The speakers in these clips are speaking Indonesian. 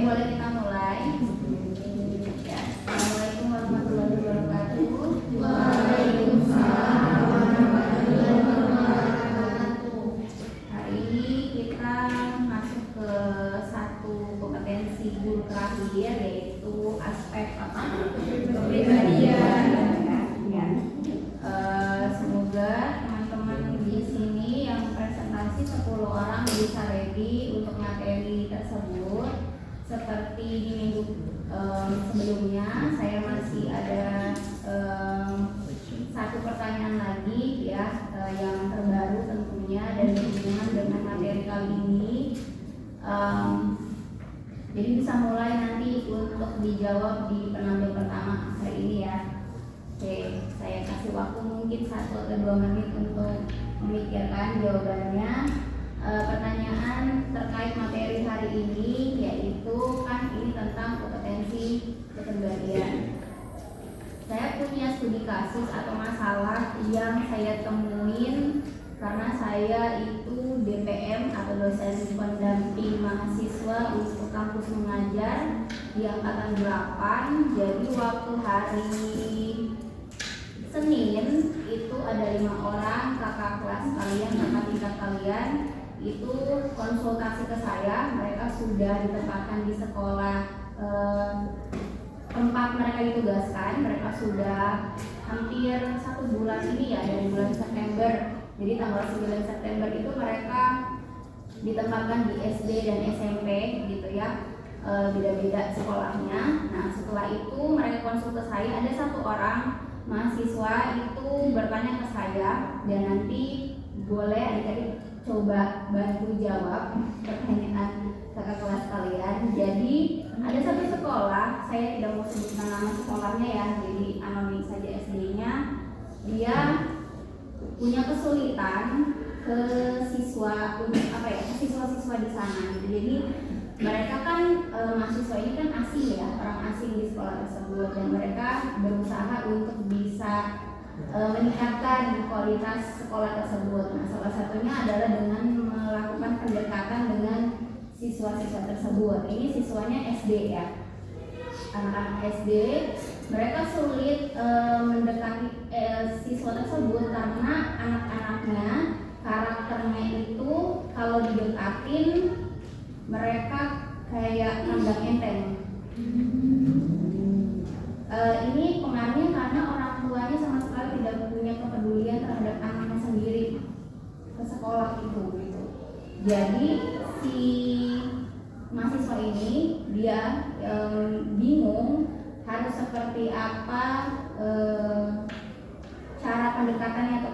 Boleh kita mulai. Ya, Assalamualaikum warahmatullahi wabarakatuh. Waalaikumsalam warahmatullahi wabarakatuh. Hari ini kita masuk ke satu kompetensi guru terakhir, yaitu aspek kepribadian. Ya. Semoga teman-teman di sini yang presentasi 10 orang bisa ready untuk materi tersebut. Seperti di minggu sebelumnya, saya masih ada satu pertanyaan lagi ya, yang terbaru tentunya dan berhubungan dengan materi kali ini. Jadi bisa mulai nanti untuk dijawab di penampilan pertama hari ini ya. Oke, saya kasih waktu mungkin 1 atau 2 menit untuk memikirkan jawabannya. Pertanyaan terkait materi hari ini, yaitu kan ini tentang kompetensi kepribadian. Saya punya studi kasus atau masalah yang saya temuin karena saya itu DPM atau dosen pendamping mahasiswa untuk kampus mengajar di angkatan 8. Jadi waktu hari Senin itu ada 5 orang kakak kelas kalian, kakak tingkat kalian itu konsultasi ke saya. Mereka sudah ditempatkan di sekolah tempat mereka ditugaskan. Mereka sudah hampir 1 bulan ini ya, dari bulan September. Jadi tanggal 9 September itu mereka ditempatkan di SD dan SMP gitu ya, beda-beda sekolahnya. Nah setelah itu mereka konsul ke saya. Ada 1 orang mahasiswa itu bertanya ke saya, dan nanti boleh adik-adik coba bantu jawab pertanyaan kakak kelas kalian. Jadi ada 1 sekolah, saya tidak mau sebutkan nama sekolahnya ya, jadi anonim saja SD-nya. Dia punya kesulitan ke siswa siswa-siswa di sana. Jadi mereka kan mahasiswa ini kan asing ya, orang asing di sekolah tersebut, dan mereka berusaha untuk bisa meningkatkan kualitas sekolah tersebut. Nah, salah satunya adalah dengan melakukan pendekatan dengan siswa-siswa tersebut. Ini siswanya SD ya, anak-anak SD. Mereka sulit mendekati siswa tersebut karena anak-anaknya karakternya itu kalau didekatin mereka kayak nganggap enteng. Ini pengaruhnya karena orang tuanya sama sekali tidak punya kepedulian terhadap anaknya sendiri ke sekolah itu gitu. Jadi si mahasiswa ini dia bingung harus seperti apa cara pendekatannya atau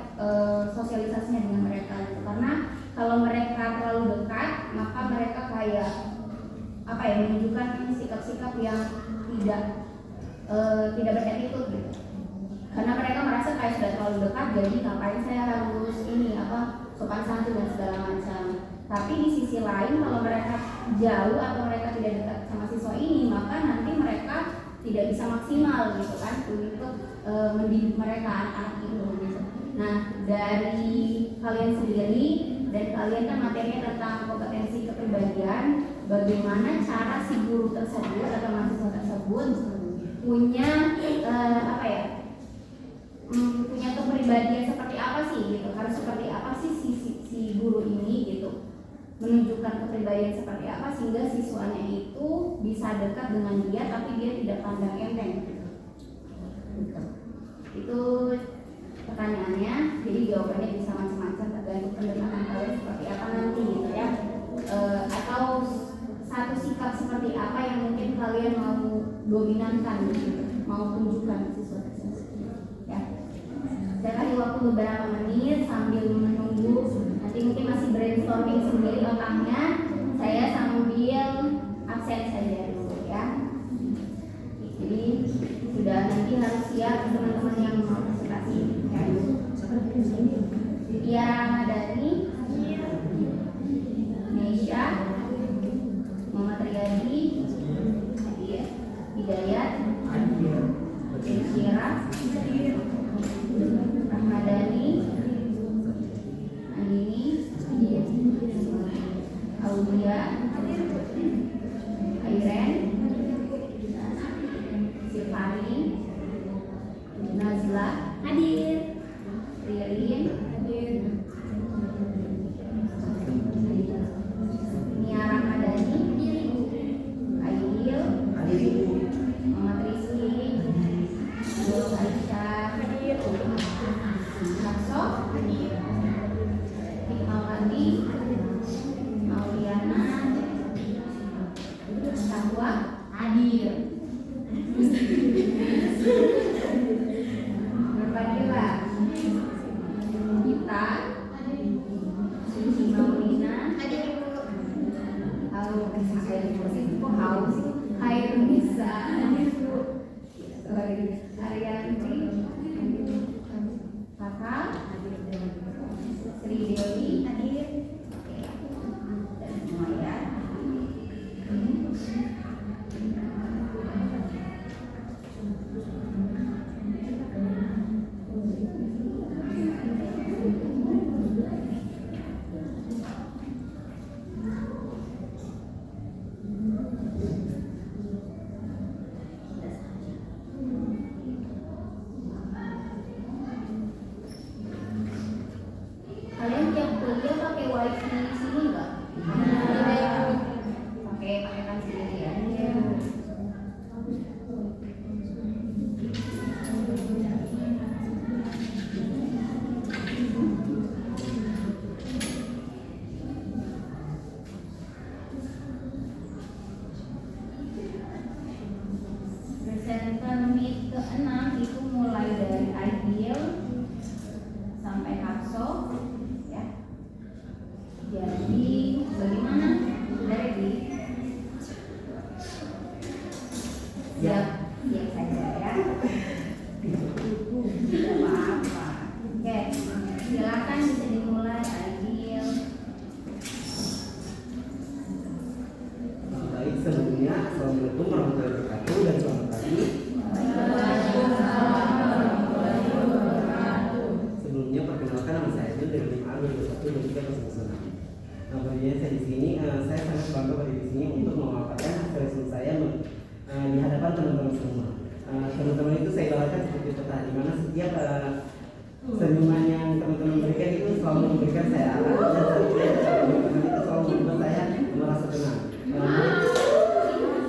sosialisasinya dengan mereka gitu. Karena kalau mereka terlalu dekat, maka mereka kayak menunjukkan sikap-sikap yang tidak beretitude gitu. Karena mereka merasa kayak sudah terlalu dekat, jadi ngapain saya harus sopan santun dan segala macam. Tapi di sisi lain, kalau mereka jauh atau mereka tidak dekat sama siswa ini, maka nanti mereka tidak bisa maksimal gitu kan untuk mendidik mereka anak-anak itu gitu. Nah, dari kalian sendiri, dan kalian kan materinya tentang kompetensi kepribadian, bagaimana cara si guru tersebut atau mahasiswa tersebut punya punya kepribadian seperti apa sih gitu, harus seperti apa sih si guru ini gitu, menunjukkan kepribadian seperti apa sehingga siswanya itu bisa dekat dengan dia tapi dia tidak pandang enteng gitu. Itu pertanyaannya. Jadi jawabannya bisa macam-macam tergantung pendekatan kalian seperti apa nanti gitu ya, atau satu sikap seperti apa yang mungkin kalian mau dominankan gitu, mau tunjukkan siswa tersebut ya. Saya kasih waktu beberapa menit sambil menunggu, nanti mungkin masih brainstorming sendiri otaknya, saya sambil absen saja dulu ya. Jadi sudah nanti harus siap teman-teman yang mau presentasi ya. Tiara Ramadhani, Aulia, Airen, Silvani, Nazla, Hadir. Ririn, Nia Ramadhani, Aidil, Muhammad Rizky, Nur Aisyah, Hafso, Hikmawati, Mauliana, Sahwa, Hadir, Nurfadila, Gita, Suci Maulina, Hairunisa, Ariyanti, Kakak, Sri Dewi, dan semua ya. Kalian tiap kuliah pakai wifi di sini nggak? Pakai kan sendiri ya. Presenter meet ke-6 itu mulai dari Aidil sampai Hafso ya. Jadi bagaimana? Dari di siap saja ya. Tidak apa-apa. Oke, silakan bisa dimulai Aidil. Baik, sebelumnya Assalamualaikum warahmatullahi wabarakatuh dan selamat pagi. Sebelumnya perkenalkan nama saya Aidil dari tim A2123 Nah, bagi saya di sini, saya sangat bangga pada di sini untuk memaparkan hasil riset saya di hadapan teman-teman semua. Teman-teman itu saya bawakan seperti peta, di mana setiap senyuman yang teman-teman berikan itu selalu memberikan saya arah dan teman-teman itu selalu membuat saya merasa tenang.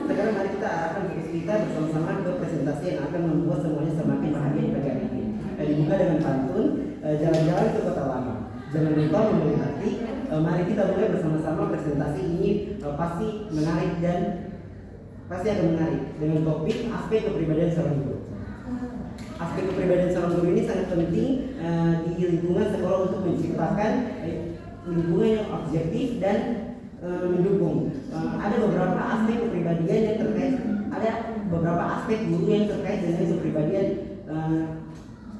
Sekarang mari kita arahkan fokus kita bersama-sama ke presentasi yang akan membuat semuanya semakin bahagia di pagi hari ini. Dibuka dengan pantun, jalan-jalan ke kota lama. Jangan lupa membeli hati. Mari kita mulai bersama-sama presentasi ini pasti menarik dan pasti akan menarik dengan topik aspek kepribadian seorang guru. Aspek kepribadian seorang guru ini sangat penting di lingkungan sekolah untuk menciptakan lingkungan yang objektif dan mendukung. Ada beberapa aspek kepribadian yang terkait, ada beberapa aspek guru yang terkait dengan kepribadian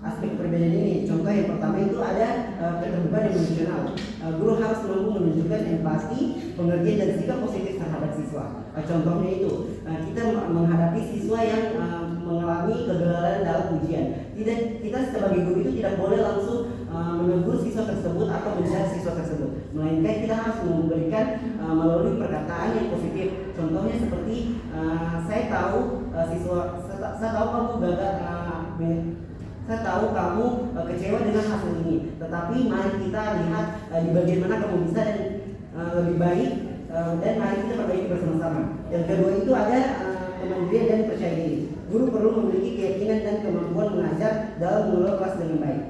aspek kepribadian ini. Contoh yang pertama itu ada keterbukaan emosional. Guru harus mampu menunjukkan empati, pengertian dan sikap positif terhadap siswa. Contohnya itu kita menghadapi siswa yang mengalami kegagalan dalam ujian. Kita sebagai guru itu tidak boleh langsung menegur siswa tersebut atau menjudge siswa tersebut, melainkan kita harus memberikan melalui perkataan yang positif. Contohnya seperti saya tahu kamu gagal. Saya tahu kamu kecewa dengan hasil ini, tetapi mari kita lihat di bagian mana kamu bisa dan lebih baik, dan mari kita perbaiki bersama-sama. Yang kedua itu ada kemandirian dan percaya diri. Guru perlu memiliki keyakinan dan kemampuan mengajar dalam mengelola kelas dengan baik.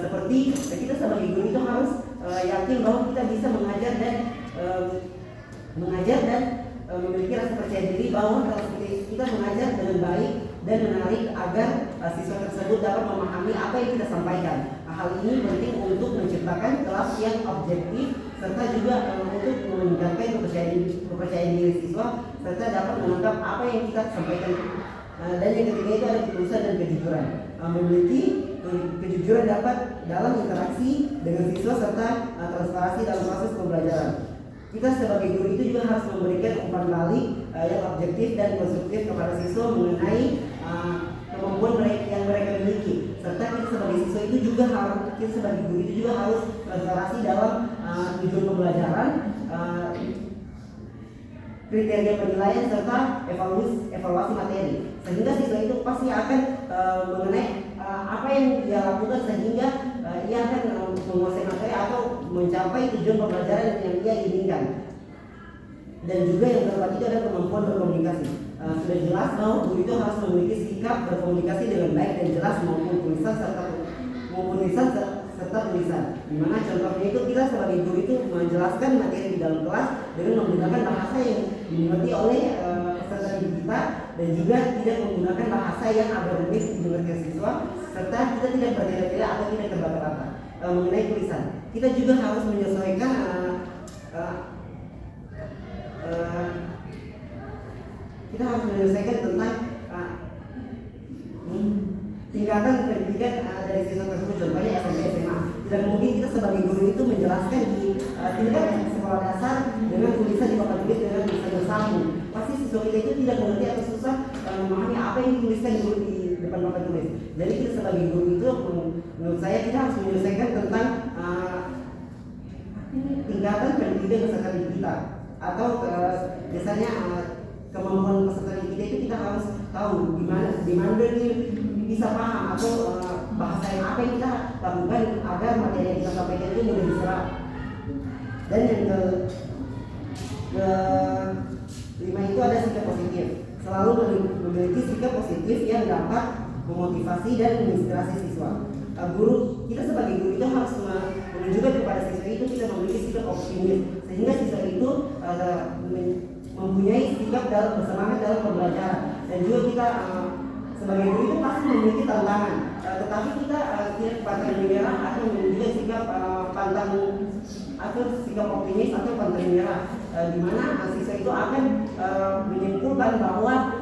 Seperti kita sebagai guru itu harus yakin bahwa kita bisa mengajar dan memiliki rasa percaya diri bahwa kalau kita mengajar dengan baik dan menarik agar siswa tersebut dapat memahami apa yang kita sampaikan. Hal ini penting untuk menciptakan kelas yang objektif serta juga untuk meningkatkan kepercayaan diri siswa serta dapat menangkap apa yang kita sampaikan. Dan yang ketiga itu ada ketulusan dan kejujuran. Memiliki kejujuran dapat dalam interaksi dengan siswa serta transparansi dalam proses pembelajaran. Kita sebagai guru itu juga harus memberikan umpan balik yang objektif dan konstruktif kepada siswa mengenai kemampuan yang mereka miliki. Serta kita sebagai siswa itu juga harus, kita sebagai guru itu juga harus transparansi dalam tujuan pembelajaran kriteria penilaian serta evaluasi materi, sehingga siswa itu pasti akan mengenai apa yang dia lakukan sehingga ia akan menguasai materi atau mencapai tujuan pembelajaran yang ia inginkan. Dan juga yang keempat itu adalah kemampuan berkomunikasi. Sudah jelas bahwa guru itu harus memiliki sikap berkomunikasi dengan baik dan jelas maupun lisan serta tulisan. Dimana contohnya itu kita sebagai guru itu menjelaskan materi di dalam kelas dengan menggunakan bahasa yang dimengerti oleh peserta didik kita, dan juga tidak menggunakan bahasa yang agak rumit dimengerti siswa, serta kita tidak berbeda-beda atau tidak terbata-bata. Mengenai tulisan, kita juga harus menyesuaikan tentang tingkatan pendidikan dari siswa tersebut, contohnya SMP SMA. Tidak mungkin kita sebagai guru itu menjelaskan di tingkat sekolah dasar dengan tulisan di papan tulis dengan tulisan bersambung. Pasti siswa kita itu tidak mengerti atau susah memahami apa yang dituliskan di depan papan tulis. Jadi kita sebagai guru itu menurut saya kita harus menyelesaikan tentang tingkatan pendidikan peserta didik kita, atau biasanya kemampuan peserta didik kita itu kita harus tahu di mana dia bisa paham atau bahasa yang apa yang kita lakukan agar materi yang kita sampaikan itu mudah diserap. Dan yang kelima itu ada sikap positif. Selalu memiliki sikap positif yang dapat memotivasi dan menginspirasi siswa. Kita sebagai guru itu harus menunjukkan kepada siswa itu kita memiliki sikap optimis, sehingga siswa itu mempunyai sikap bersemangat dalam pembelajaran. Dan juga kita sebagai guru itu pasti memiliki tantangan, tetapi kita tidak pantang menyerah atau menunjukkan sikap pantang atau sikap optimis atau pantang menyerah, di mana siswa itu akan menyimpulkan bahwa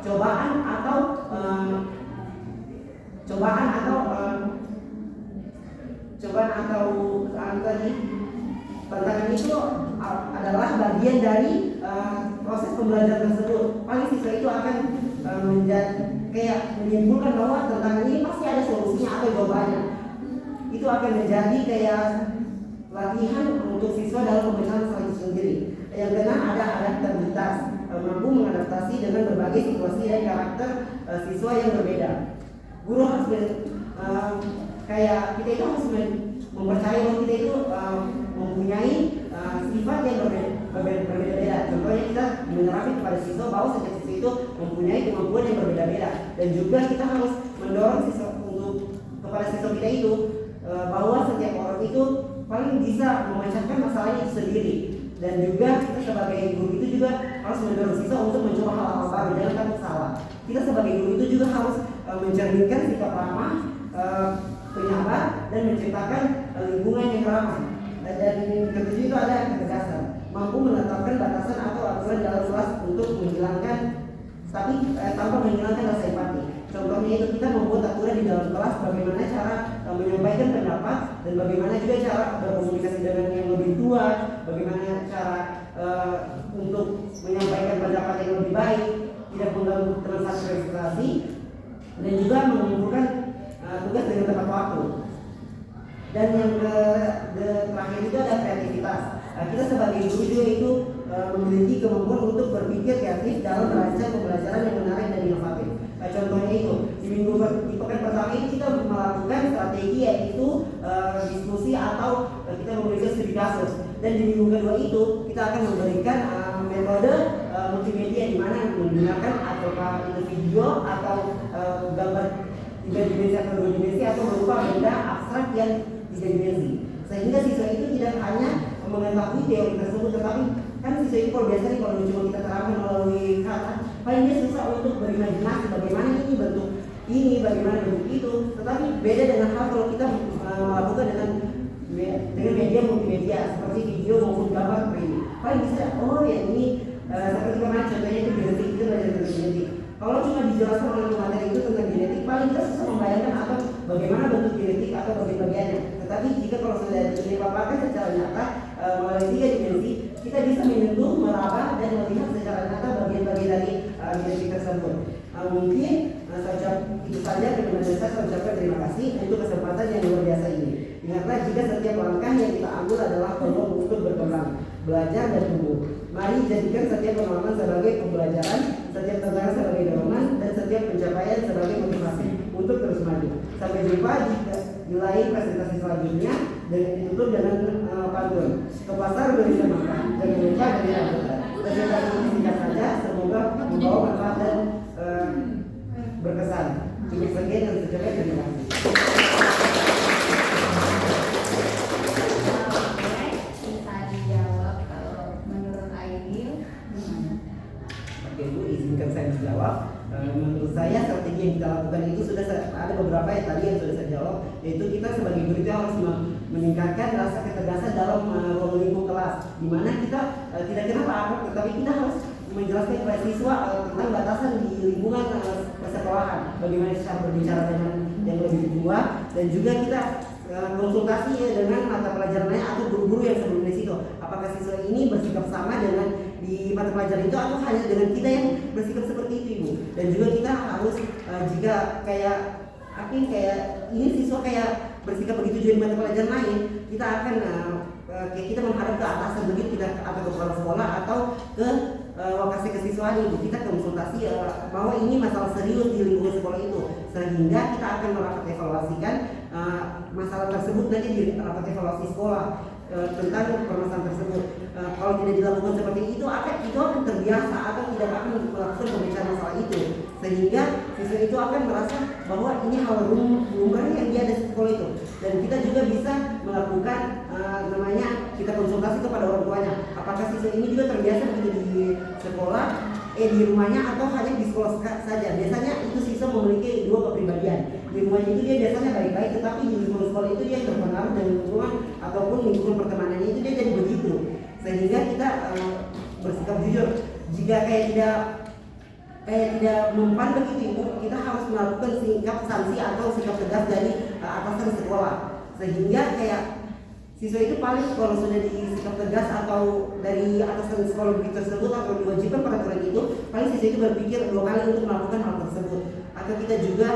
cobaan atau tantangan itu adalah bagian dari proses pembelajaran tersebut. Paling siswa itu akan menyimpulkan bahwa tantangan ini pasti ada solusinya atau jawabannya. Itu akan menjadi kayak latihan untuk siswa dalam pembentukan strategi sendiri. Yang keenam ada adaptabilitas, mampu mengadaptasi dengan berbagai situasi dan karakter siswa yang berbeda. Guru harus kita itu harus mempercayai bahwa kita itu mempunyai sifat yang berbeda-beda. Contohnya kita menerapkan kepada siswa bahwa setiap siswa itu mempunyai kemampuan yang berbeda-beda, dan juga kita harus mendorong siswa kepada siswa kita itu bahwa setiap orang itu paling bisa memecahkan masalahnya itu sendiri. Dan juga kita sebagai guru itu juga harus mendorong siswa untuk mencoba hal-hal baru, jangan takut salah. Kita sebagai guru itu juga harus mencerminkan sikap ramah, penyabar, dan menciptakan lingkungan yang ramah. Dan ketujuh itu ada ketegasan, mampu menetapkan batasan atau aturan dalam kelas untuk menghilangkan tanpa menghilangkan rasa empati. Contohnya itu kita membuat aturan di dalam kelas bagaimana cara menyampaikan pendapat, dan bagaimana juga cara berkomunikasi dengan yang lebih tua, bagaimana cara untuk menyampaikan pendapat yang lebih baik, tidak mengganggu transaksi registrasi, dan juga mengumpulkan tugas dengan tepat waktu. Dan yang terakhir itu ada kreativitas. Kita sebagai guru juga itu memiliki kemampuan untuk berpikir kreatif dalam merancang pembelajaran yang menarik dan inovatif. Contohnya itu di pekan pertama ini kita melakukan strategi, yaitu diskusi atau kita memberikan studi kasus. Dan di minggu kedua itu kita akan memberikan metode multimedia, di mana menggunakan apakah itu video atau gambar 3 dimensi atau 2 dimensi atau berupa benda abstrak yang 3 dimensi, sehingga siswa itu tidak hanya mengetahui teori tersebut, tetapi kan siswa itu kalau biasanya kalau cuma kita terapkan melalui kata, paling dia susah untuk berimajinasi bagaimana ini bentuk ini, bagaimana bentuk itu. Tetapi beda dengan hal kalau kita melakukan dengan media multimedia seperti video maupun gambar seperti ini. Paling bisa, oh ya ini seperti kemarin contohnya itu genetik, itu belajar tentang genetik. Kalau cuma dijelaskan oleh materi itu tentang genetik, paling kita susah membayangkan atau bagaimana bentuk genetik atau bagian-bagiannya. Tetapi jika kalau sudah dipaparkan secara nyata melalui 3 dimensi, kita bisa menyentuh, meraba, dan melihat secara nyata bagian-bagian dari genetik tersebut. Mungkin itu saja penjelasan saya ucapkan terima kasih untuk kesempatan yang luar biasa ini. Ingatlah, jika setiap langkah yang kita ambil adalah peluang untuk berkembang. belajar dan tumbuh. Mari jadikan setiap pengalaman sebagai pembelajaran, setiap tantangan sebagai dorongan, dan setiap pencapaian sebagai motivasi untuk terus maju. Sampai jumpa di lain presentasi selanjutnya, dan ditutup dengan pantun. Ke pasar beli semangka, jangan lupa dari rambutan. Presentasi ini singkat saja, semoga membawa manfaat dan berkesan. Cukup sekian dan sekian, terima kasih. Bisa dijawab kalau menurut Aidil. Oke Bu, izinkan saya menjawab. Menurut saya strategi yang kita lakukan itu sudah ada beberapa yang tadi yang sudah saya jawab, yaitu kita sebagai guru itu harus meningkatkan rasa ketegasan dalam ruang lingkup kelas, di mana kita tidak kenapa apa, tetapi kita harus menjelaskan kepada siswa tentang batasan di lingkungan persekolahan, bagaimana cara berbicara dengan yang lebih tua, dan juga kita konsultasi dengan mata pelajaran lain atau guru-guru yang sebelumnya di situ. Apakah siswa ini bersikap sama dengan di mata pelajaran itu atau hanya dengan kita yang bersikap seperti itu, Ibu? Dan juga kita harus jika kayak ini siswa kayak bersikap begitu juga di mata pelajaran lain, kita akan kita menghadap ke atasan begitu, kita atau ke kepala sekolah atau ke lokasi kesiswaan itu, kita konsultasi bahwa ini masalah serius di lingkungan sekolah itu, sehingga kita akan merapat evaluasikan masalah tersebut nanti di rapat evaluasi sekolah tentang permasalahan tersebut. Kalau tidak dilakukan seperti itu akan terbiasa atau tidak akan melakukan pembicaraan masalah itu, sehingga siswa itu akan merasa bahwa ini hal lumrah yang dia ada di sekolah itu. Dan kita juga bisa melakukan kita konsultasi kepada orang tuanya, apakah siswa ini juga terbiasa begitu di sekolah, di rumahnya atau hanya di sekolah saja. Biasanya itu siswa memiliki dua kepribadian. Di rumahnya itu dia biasanya baik-baik, tetapi di lingkungan sekolah itu dia terpengaruh dengan lingkungan ataupun lingkungan pertemanannya itu dia jadi begitu. Sehingga kita bersikap jujur. Jika kayak tidak mempan begitu itu, kita harus melakukan sikap sanksi atau sikap tegas dari atasan sekolah. Sehingga kayak siswa itu paling kalau sudah disikap tegas atau dari atasan sekolah begitu tersebut atau diwajibkan peraturan itu, paling siswa itu berpikir dua kali untuk melakukan hal tersebut. Atau kita juga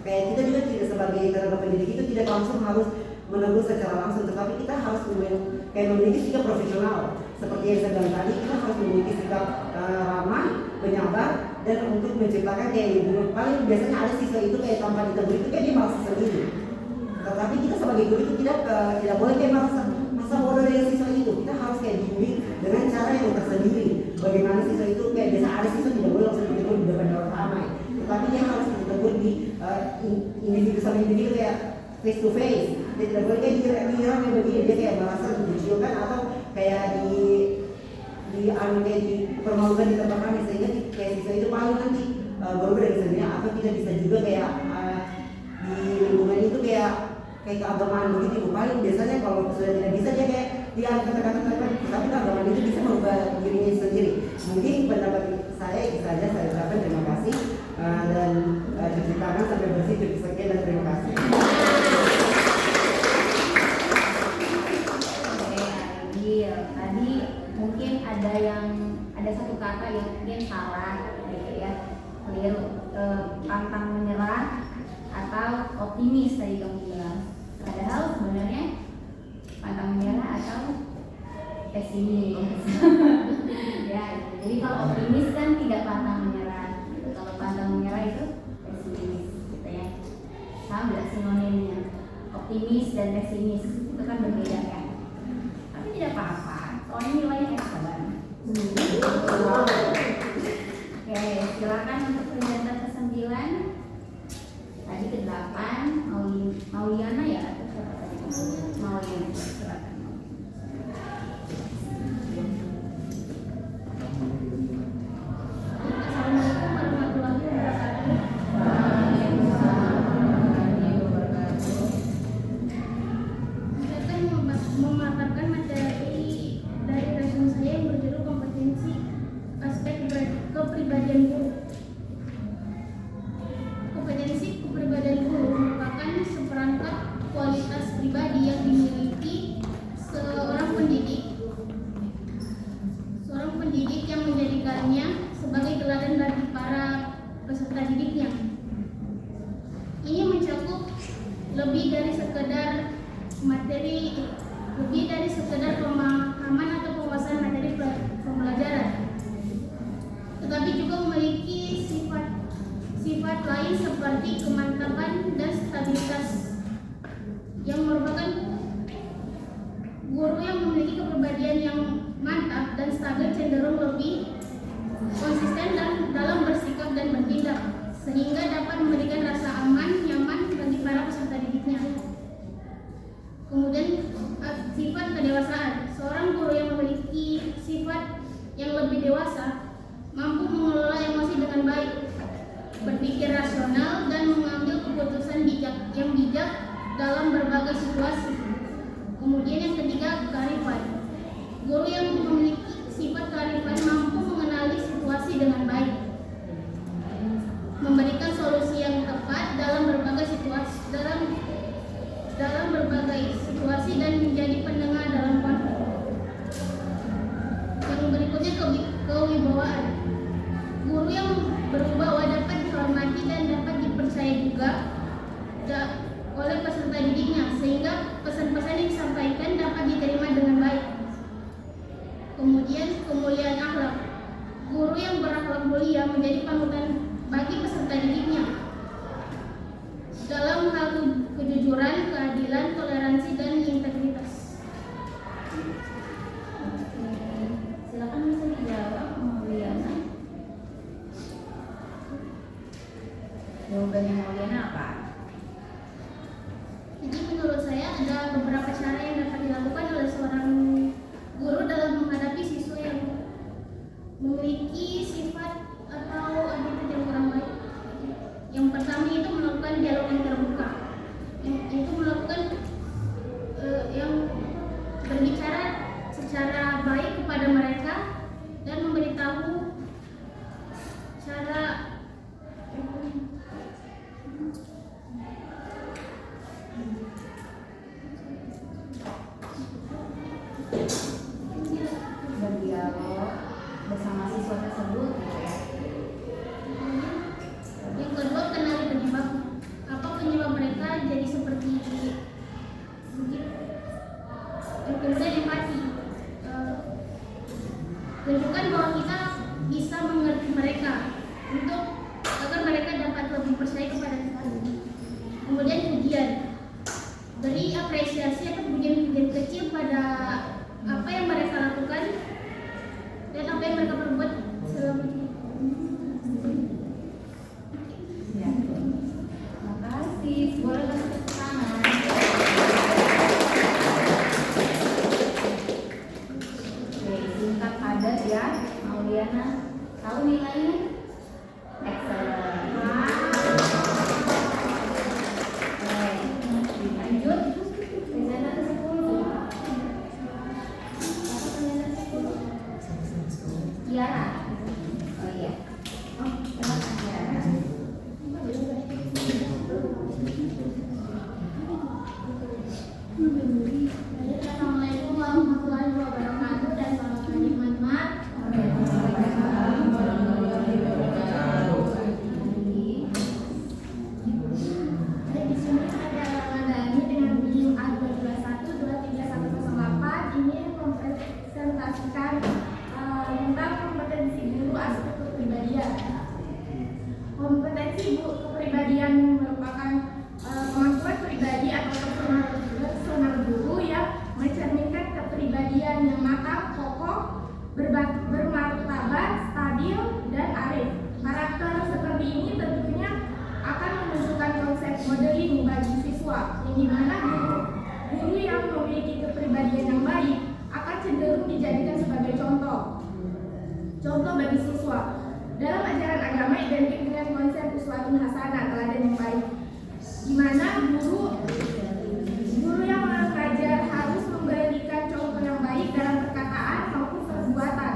kita juga tidak sebagai tenaga pendidik itu tidak langsung harus menegur secara langsung, tetapi kita harus memiliki sikap profesional. Seperti yang saya bilang tadi, kita harus memiliki sikap ramah, penyabar, dan untuk menciptakan kayak lingkungan. Paling biasanya ada siswa itu kayak tanpa ditegur itu kayak dia merasa sendiri. Tetapi kita sebagai guru itu tidak boleh kayak masa bodoh dengan siswa itu. Kita harus kayak bimbing dengan cara yang tersendiri. Bagaimana siswa itu kayak biasa ada siswa tidak boleh langsung ditegur di depan orang ramai, tetapi dia harus ditegur di individu sama individu kayak face to face. Dia tidak boleh kayak dirang yang begini, dia kayak merasa dikucilkan atau kayak dipermalukan di tempat kami, sehingga kayak siswa itu paling nanti berubah dari sendirinya. Atau kita bisa juga kayak di lingkungan itu kayak keagamaan begitu. Paling biasanya kalau sudah tidak bisa dia kayak dia kata-kata, tapi keagamaan itu bisa merubah dirinya sendiri. Mungkin pendapat saya itu saja, saya ucapkan terima kasih dan cuci tangan sampai bersih, cukup sekian dan terima kasih. Tadi mungkin ada satu kata yang mungkin salah gitu ya, keliru, pantang menyerah atau optimis tadi kamu bilang. Padahal sebenarnya pantang menyerah atau pesimis. Ya, jadi kalau optimis kan tidak pantang menyerah, gitu. Kalau pantang menyerah itu pesimis, gitu ya. Sama sinonimnya, optimis dan pesimis itu kan berbeda kan. Tapi tidak apa-apa, soalnya nilainya ekstraban. Oke, silakan untuk presenter ke-9. Tadi ke-8 Mauliana ya atau siapa tadi? Mauliana, silakan. Assalamualaikum warahmatullahi wabarakatuh. Saya akan memaparkan materi dari resume saya yang berjudul kompetensi aspek kepribadian guru. Kompetensi kepribadian guru merupakan seperangkat Agen cenderung lebih konsisten dan dalam bersikap dan bertindak, sehingga dapat memberikan rasa aman, nyaman bagi para peserta didiknya. Kemudian sifat kedewasaan. Seorang guru yang memiliki sifat yang lebih dewasa mampu mengelola emosi dengan baik, berpikir rasional, dan mengambil keputusan yang bijak dalam berbagai situasi. Kemudian yang ketiga, kearifan. Guru yang memiliki sifat kearifan mampu mengenali situasi dengan baik, memberikan solusi yang tepat dalam berbagai situasi dan menjadi pendengar dalam konflik. Yang berikutnya, kewibawaan. Guru yang berwibawa dapat dihormati dan dapat dipercaya juga oleh peserta didiknya, sehingga pesan-pesan yang disampaikan dapat diterima dengan baik. Kemudian kemuliaan akhlak. Guru yang berakhlak mulia menjadi panutan bagi peserta didiknya dalam hal kejujuran, keadilan, toleransi, dan integritas. Silakan bisa dijawab, Mauliana. Jawabannya Mauliana apa? Jadi menurut saya ada beberapa cara yang dapat dilakukan oleh seorang guru dalam menghadapi siswa yang memiliki sifat atau attitude yang kurang baik. Yang pertama itu melakukan dialog yang terbuka, itu melakukan yang berbicara secara baik kepada mereka dan memberitahu cara Berdialog bersama siswa tersebut gitu ya. yang kedua, kenali penyebabnya. Apa penyebab mereka jadi seperti begitu? Yang kemudian empati. Tunjukkan bahwa kita bisa mengerti mereka untuk agar mereka dapat lebih percaya kepada kita. Kemudian pujian. Beri apresiasi atau pujian-pujian kecil pada apa yang mereka lakukan dan apa yang mereka perbuat selama ini. Ya. Makasih. Boleh kasih tepuk tangan. Oke, singkat padat ya, Mauliana. Tahu nilainya? Excellent. Oke, lanjut. Presenter ke-10. Tiara. Oh iya. Oh, silakan Tiara. Assalamualaikum warahmatullahi wabarakatuh dan selamat pagi teman-teman. Di sini ada Ramadhani dengan video A221-23108. Ini mempresentasikan tentang kompetensi guru aspek kepribadian. Kompetensi kepribadian merupakan kemampuan pribadi atau personal guru yang mencerminkan kepribadian yang matang, kokoh, bermartabat, stabil, dan arif. Karakter seperti ini tentunya akan menunjukkan konsep modeling bagi siswa, yang dimana guru yang memiliki kepribadian yang baik akan cenderung dijadikan sebagai contoh bagi siswa. Dalam ajaran agama identik dengan konsep uswatun hasanah, teladan yang baik, di mana guru yang mengajar harus memberikan contoh yang baik dalam perkataan maupun perbuatan.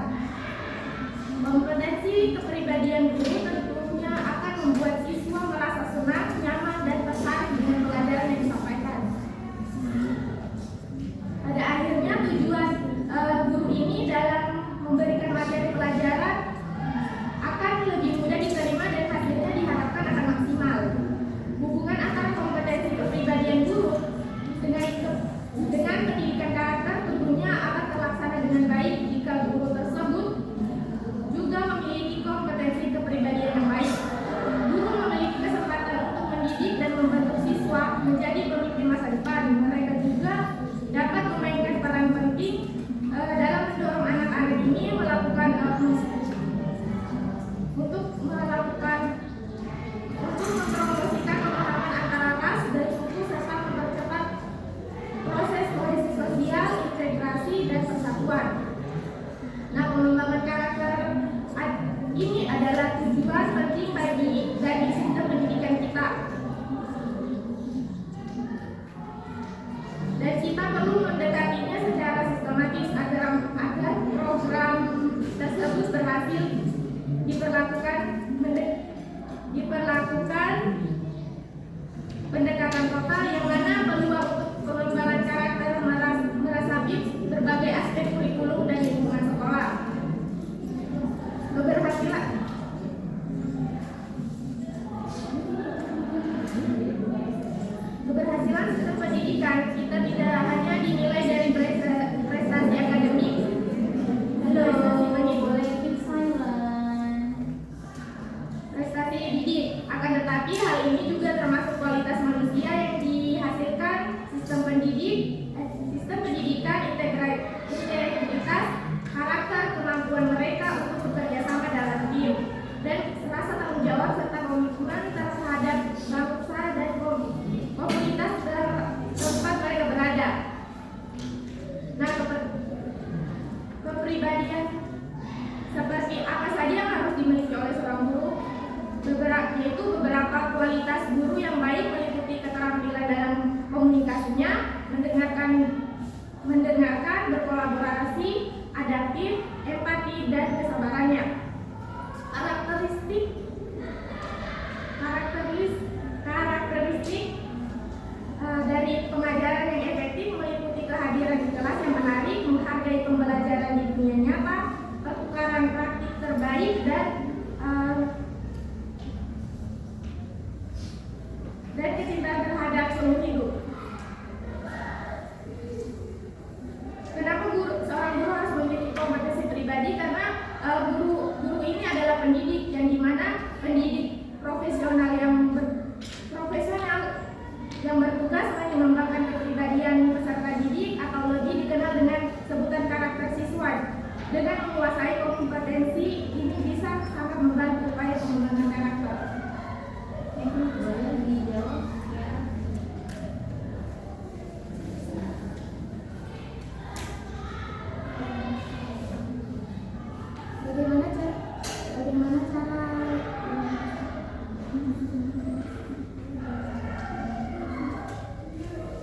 Kompetensi kepribadian guru tentunya akan membuat siswa merasa senang, nyaman, dan tertarik dengan pelajaran yang disampaikan. Pada akhirnya tujuan guru ini dalam memberikan materi pelajaran akan lebih mudah diterima dan hasilnya diharapkan akan maksimal. Hubungan antara kompetensi mendengarkan, berkolaborasi, adaptif, empati, dan kesabarannya. Karakteristik dari pengajaran yang efektif meliputi kehadiran di kelas yang menarik, menghargai pembelajaran di dunia nyata, pertukaran praktik terbaik, dan kecintaan terhadap seumur hidup. Kenapa seorang guru harus memiliki kompetensi pribadi? Karena guru ini adalah pendidik, yang dimana pendidik profesional yang bertugas mengembangkan kepribadian peserta didik atau lebih dikenal dengan sebutan karakter siswa. Dengan menguasai kompetensi ini bisa sangat membantu upaya pengembangan karakter. Boleh dijawab ya. Bagaimana cara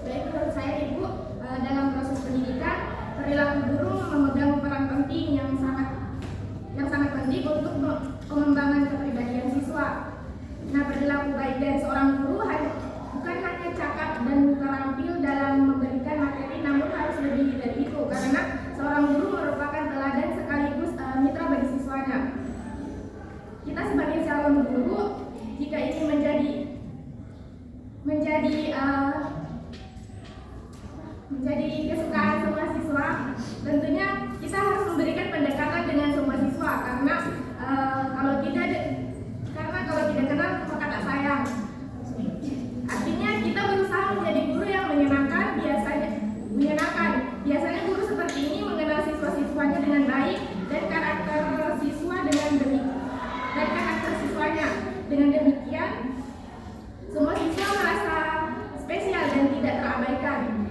Baik, menurut saya Ibu, dalam proses pendidikan perilaku guru memegang peran penting yang sangat penting untuk pengembangan kepribadian siswa. Nah, perilaku baik dari seorang guru bukan hanya cakap dan terampil dalam memberikan materi, namun harus lebih dari itu, karena seorang guru merupakan teladan sekaligus mitra bagi siswanya. Kita sebagai calon guru, jika ingin menjadi kesukaan semua siswa, tentunya kita harus memberikan pendekatan dengan semua siswa, karena kalau tidak kenal maka tak sayang. Artinya kita berusaha menjadi guru yang menyenangkan. Biasanya guru seperti ini mengenal siswa-siswanya dengan baik dan karakter siswanya. Dengan demikian, semua siswa merasa spesial dan tidak terabaikan.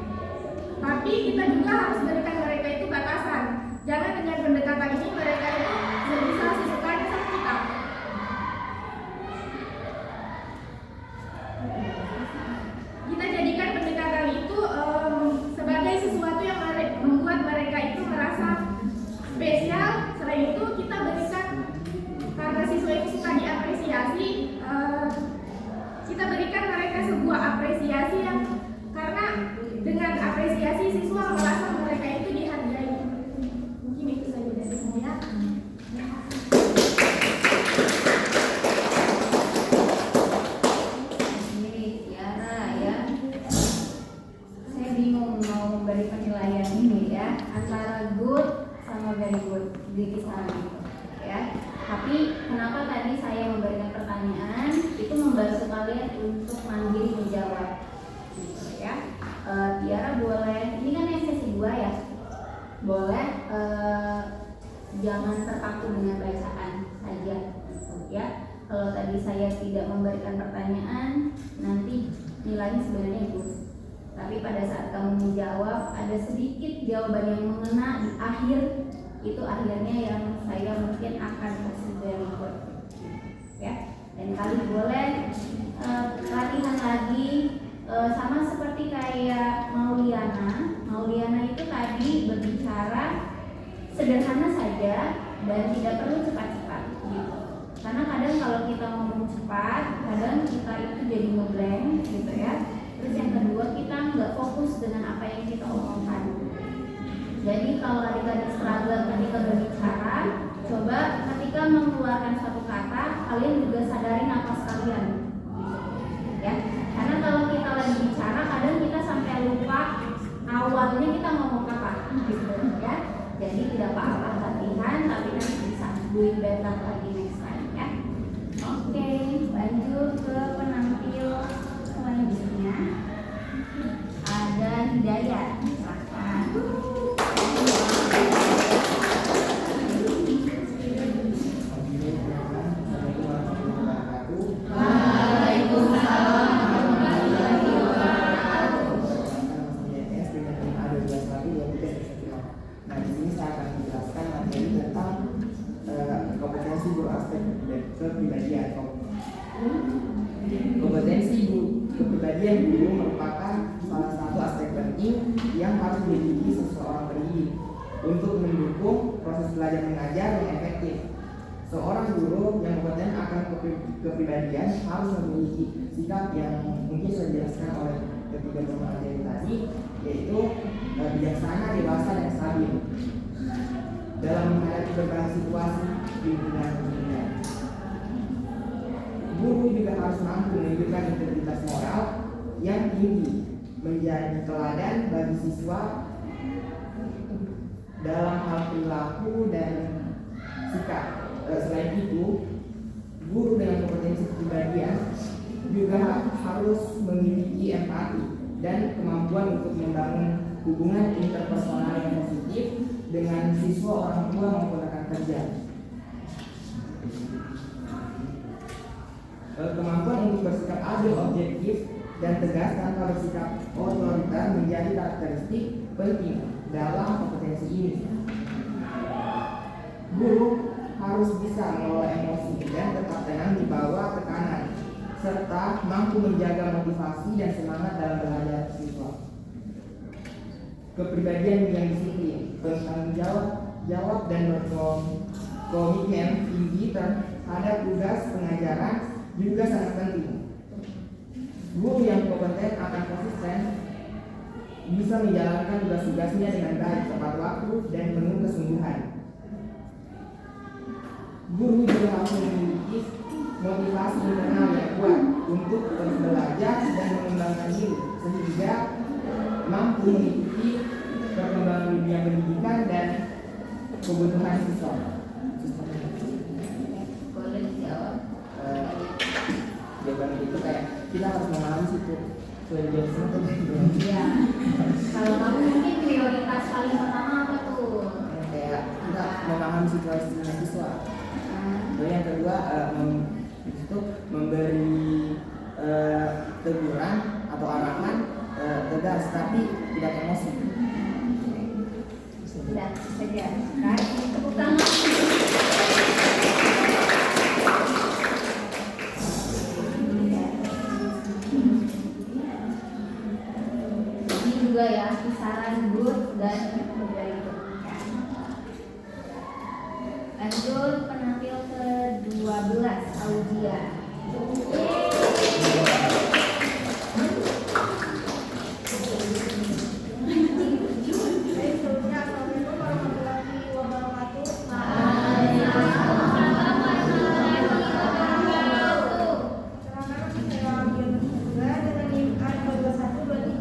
Tapi kita juga harus berikan mereka itu batasan. Jangan dengan pendekatan ini mereka itu berusaha sesukanya sama kita. Kita jadikan pendekatan itu sebagai sesuatu yang membuat mereka itu merasa spesial. Selain itu kita berikan, karena siswa itu suka diapresiasi, kita berikan mereka sebuah apresiasi yang, karena dengan apresiasi siswa merasa mereka itu dihargai. Mungkin itu saja dari saya. Tiara ya, saya bingung mau memberi penilaian ini ya, antara good sama very good di kisaran itu ya. Tapi kenapa tadi saya memberikan pertanyaan itu membantu kalian untuk mandiri menjawab gitu ya. Tiara boleh, ini kan yang sesi 2 ya, boleh jangan terpaku dengan bacaan saja gitu ya. Kalau tadi saya tidak memberikan pertanyaan, nanti nilainya sebenarnya good. Tapi pada saat kamu menjawab, ada sedikit jawaban yang mengena di akhir, itu akhirnya yang saya mungkin akan kasih very good ya. Dan kalian boleh latihan lagi, sama seperti kayak Mauliana itu tadi berbicara sederhana saja dan tidak perlu cepat-cepat gitu. Karena kadang kalau kita ngomong cepat, kadang kita itu jadi ngeblank gitu ya. Terus yang kedua, kita nggak fokus dengan apa yang kita omongkan. Jadi kalau adik-adik struggle ketika berbicara, coba ketika mengeluarkan satu kata, kalian juga sadari napas kalian gitu. Ya. Karena kalau kita lagi bicara, kadang kita sampai lupa awalnya kita ngomong apa gitu ya. Jadi tidak apa-apa latihan, tapi nanti bisa doing better lagi next time ya. Oke, lanjut ke penampil selanjutnya. Ada Hidayat, silakan. Nah, di sini saya akan menjelaskan materi tentang kompetensi guru aspek kepribadian. Kompetensi guru Kepribadian guru merupakan salah satu aspek penting yang harus dimiliki seseorang pendidik untuk mendukung proses belajar mengajar yang efektif. Seorang guru yang kompeten akan kepribadian harus memiliki sikap yang mungkin sudah dijelaskan oleh ketiga pemateri tadi, yaitu bijaksana, dewasa, dan stabil dalam menghadapi berbagai situasi di lingkungan pendidikan. Guru juga harus mampu menunjukkan integritas moral yang tinggi, menjadi teladan bagi siswa dalam hal perilaku dan sikap. Selain itu, guru dengan kompetensi kepribadian juga harus memiliki empati dan kemampuan untuk membangun hubungan interpersonal yang positif dengan siswa, orang tua maupun rekan kerja. Kemampuan untuk bersikap adil, objektif, dan tegas tanpa bersikap otoriter menjadi karakteristik penting dalam kompetensi ini. Guru harus bisa mengelola emosi dan tetap tenang di bawah tekanan, serta mampu menjaga motivasi dan semangat dalam belajar siswa. Kepribadian yang disiplin, bertanggung jawab dan berkomitmen tinggi terhadap tugas pengajaran juga sangat penting. Guru yang kompeten akan konsisten bisa menjalankan tugas-tugasnya dengan baik, tepat waktu, dan penuh kesungguhan. Guru juga harus memiliki motivasi internal yang kuat untuk terus belajar dan mengembangkan diri sehingga mampu mengikuti perkembangan dunia pendidikan dan kebutuhan siswa. Boleh dijawab. Jawaban itu kayak kita harus memahami situ Iya. Kalau kamu mungkin prioritas paling pertama apa tuh? kayak kita memahami situasi siswa. Lalu yang kedua itu memberi teguran atau arahan tegas tapi tidak emosi. Sudah saja. Kasih tepuk tangan. Ini juga ya kisaran good dan very good. Lanjut penampil ke-12 Audia. Assalamualaikum warahmatullahi wabarakatuh. Perkenalkan saya Alvin juga dengan NIM A212345.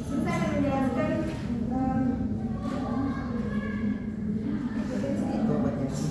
Saya akan menjelaskan Kompetensi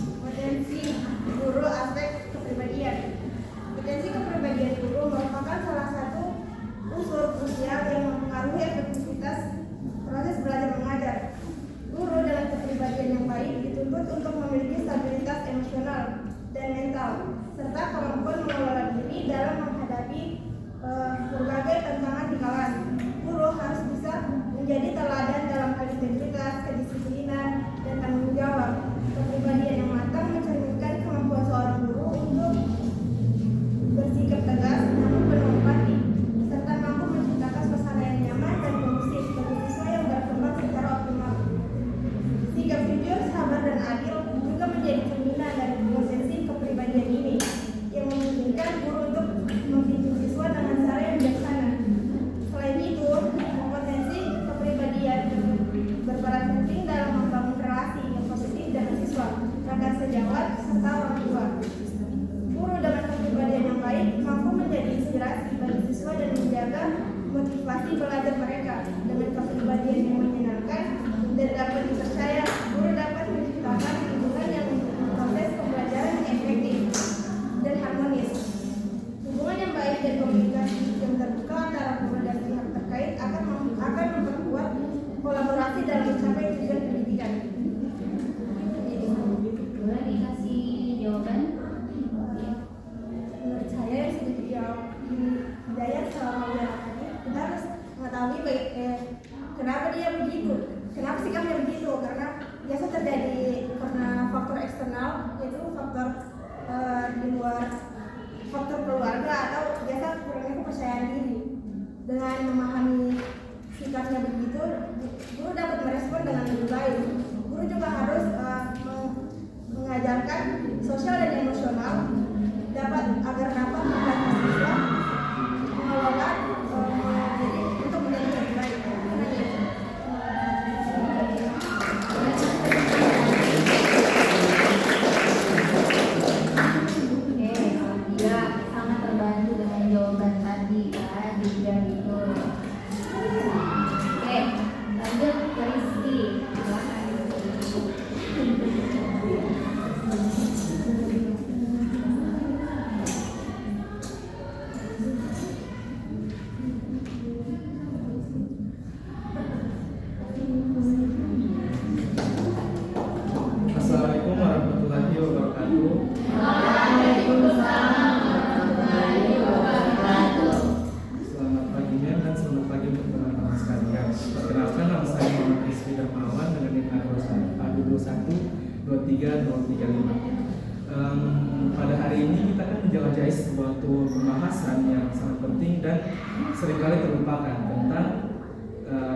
Pada hari ini kita akan menjelajahi suatu pembahasan yang sangat penting dan seringkali terlupakan tentang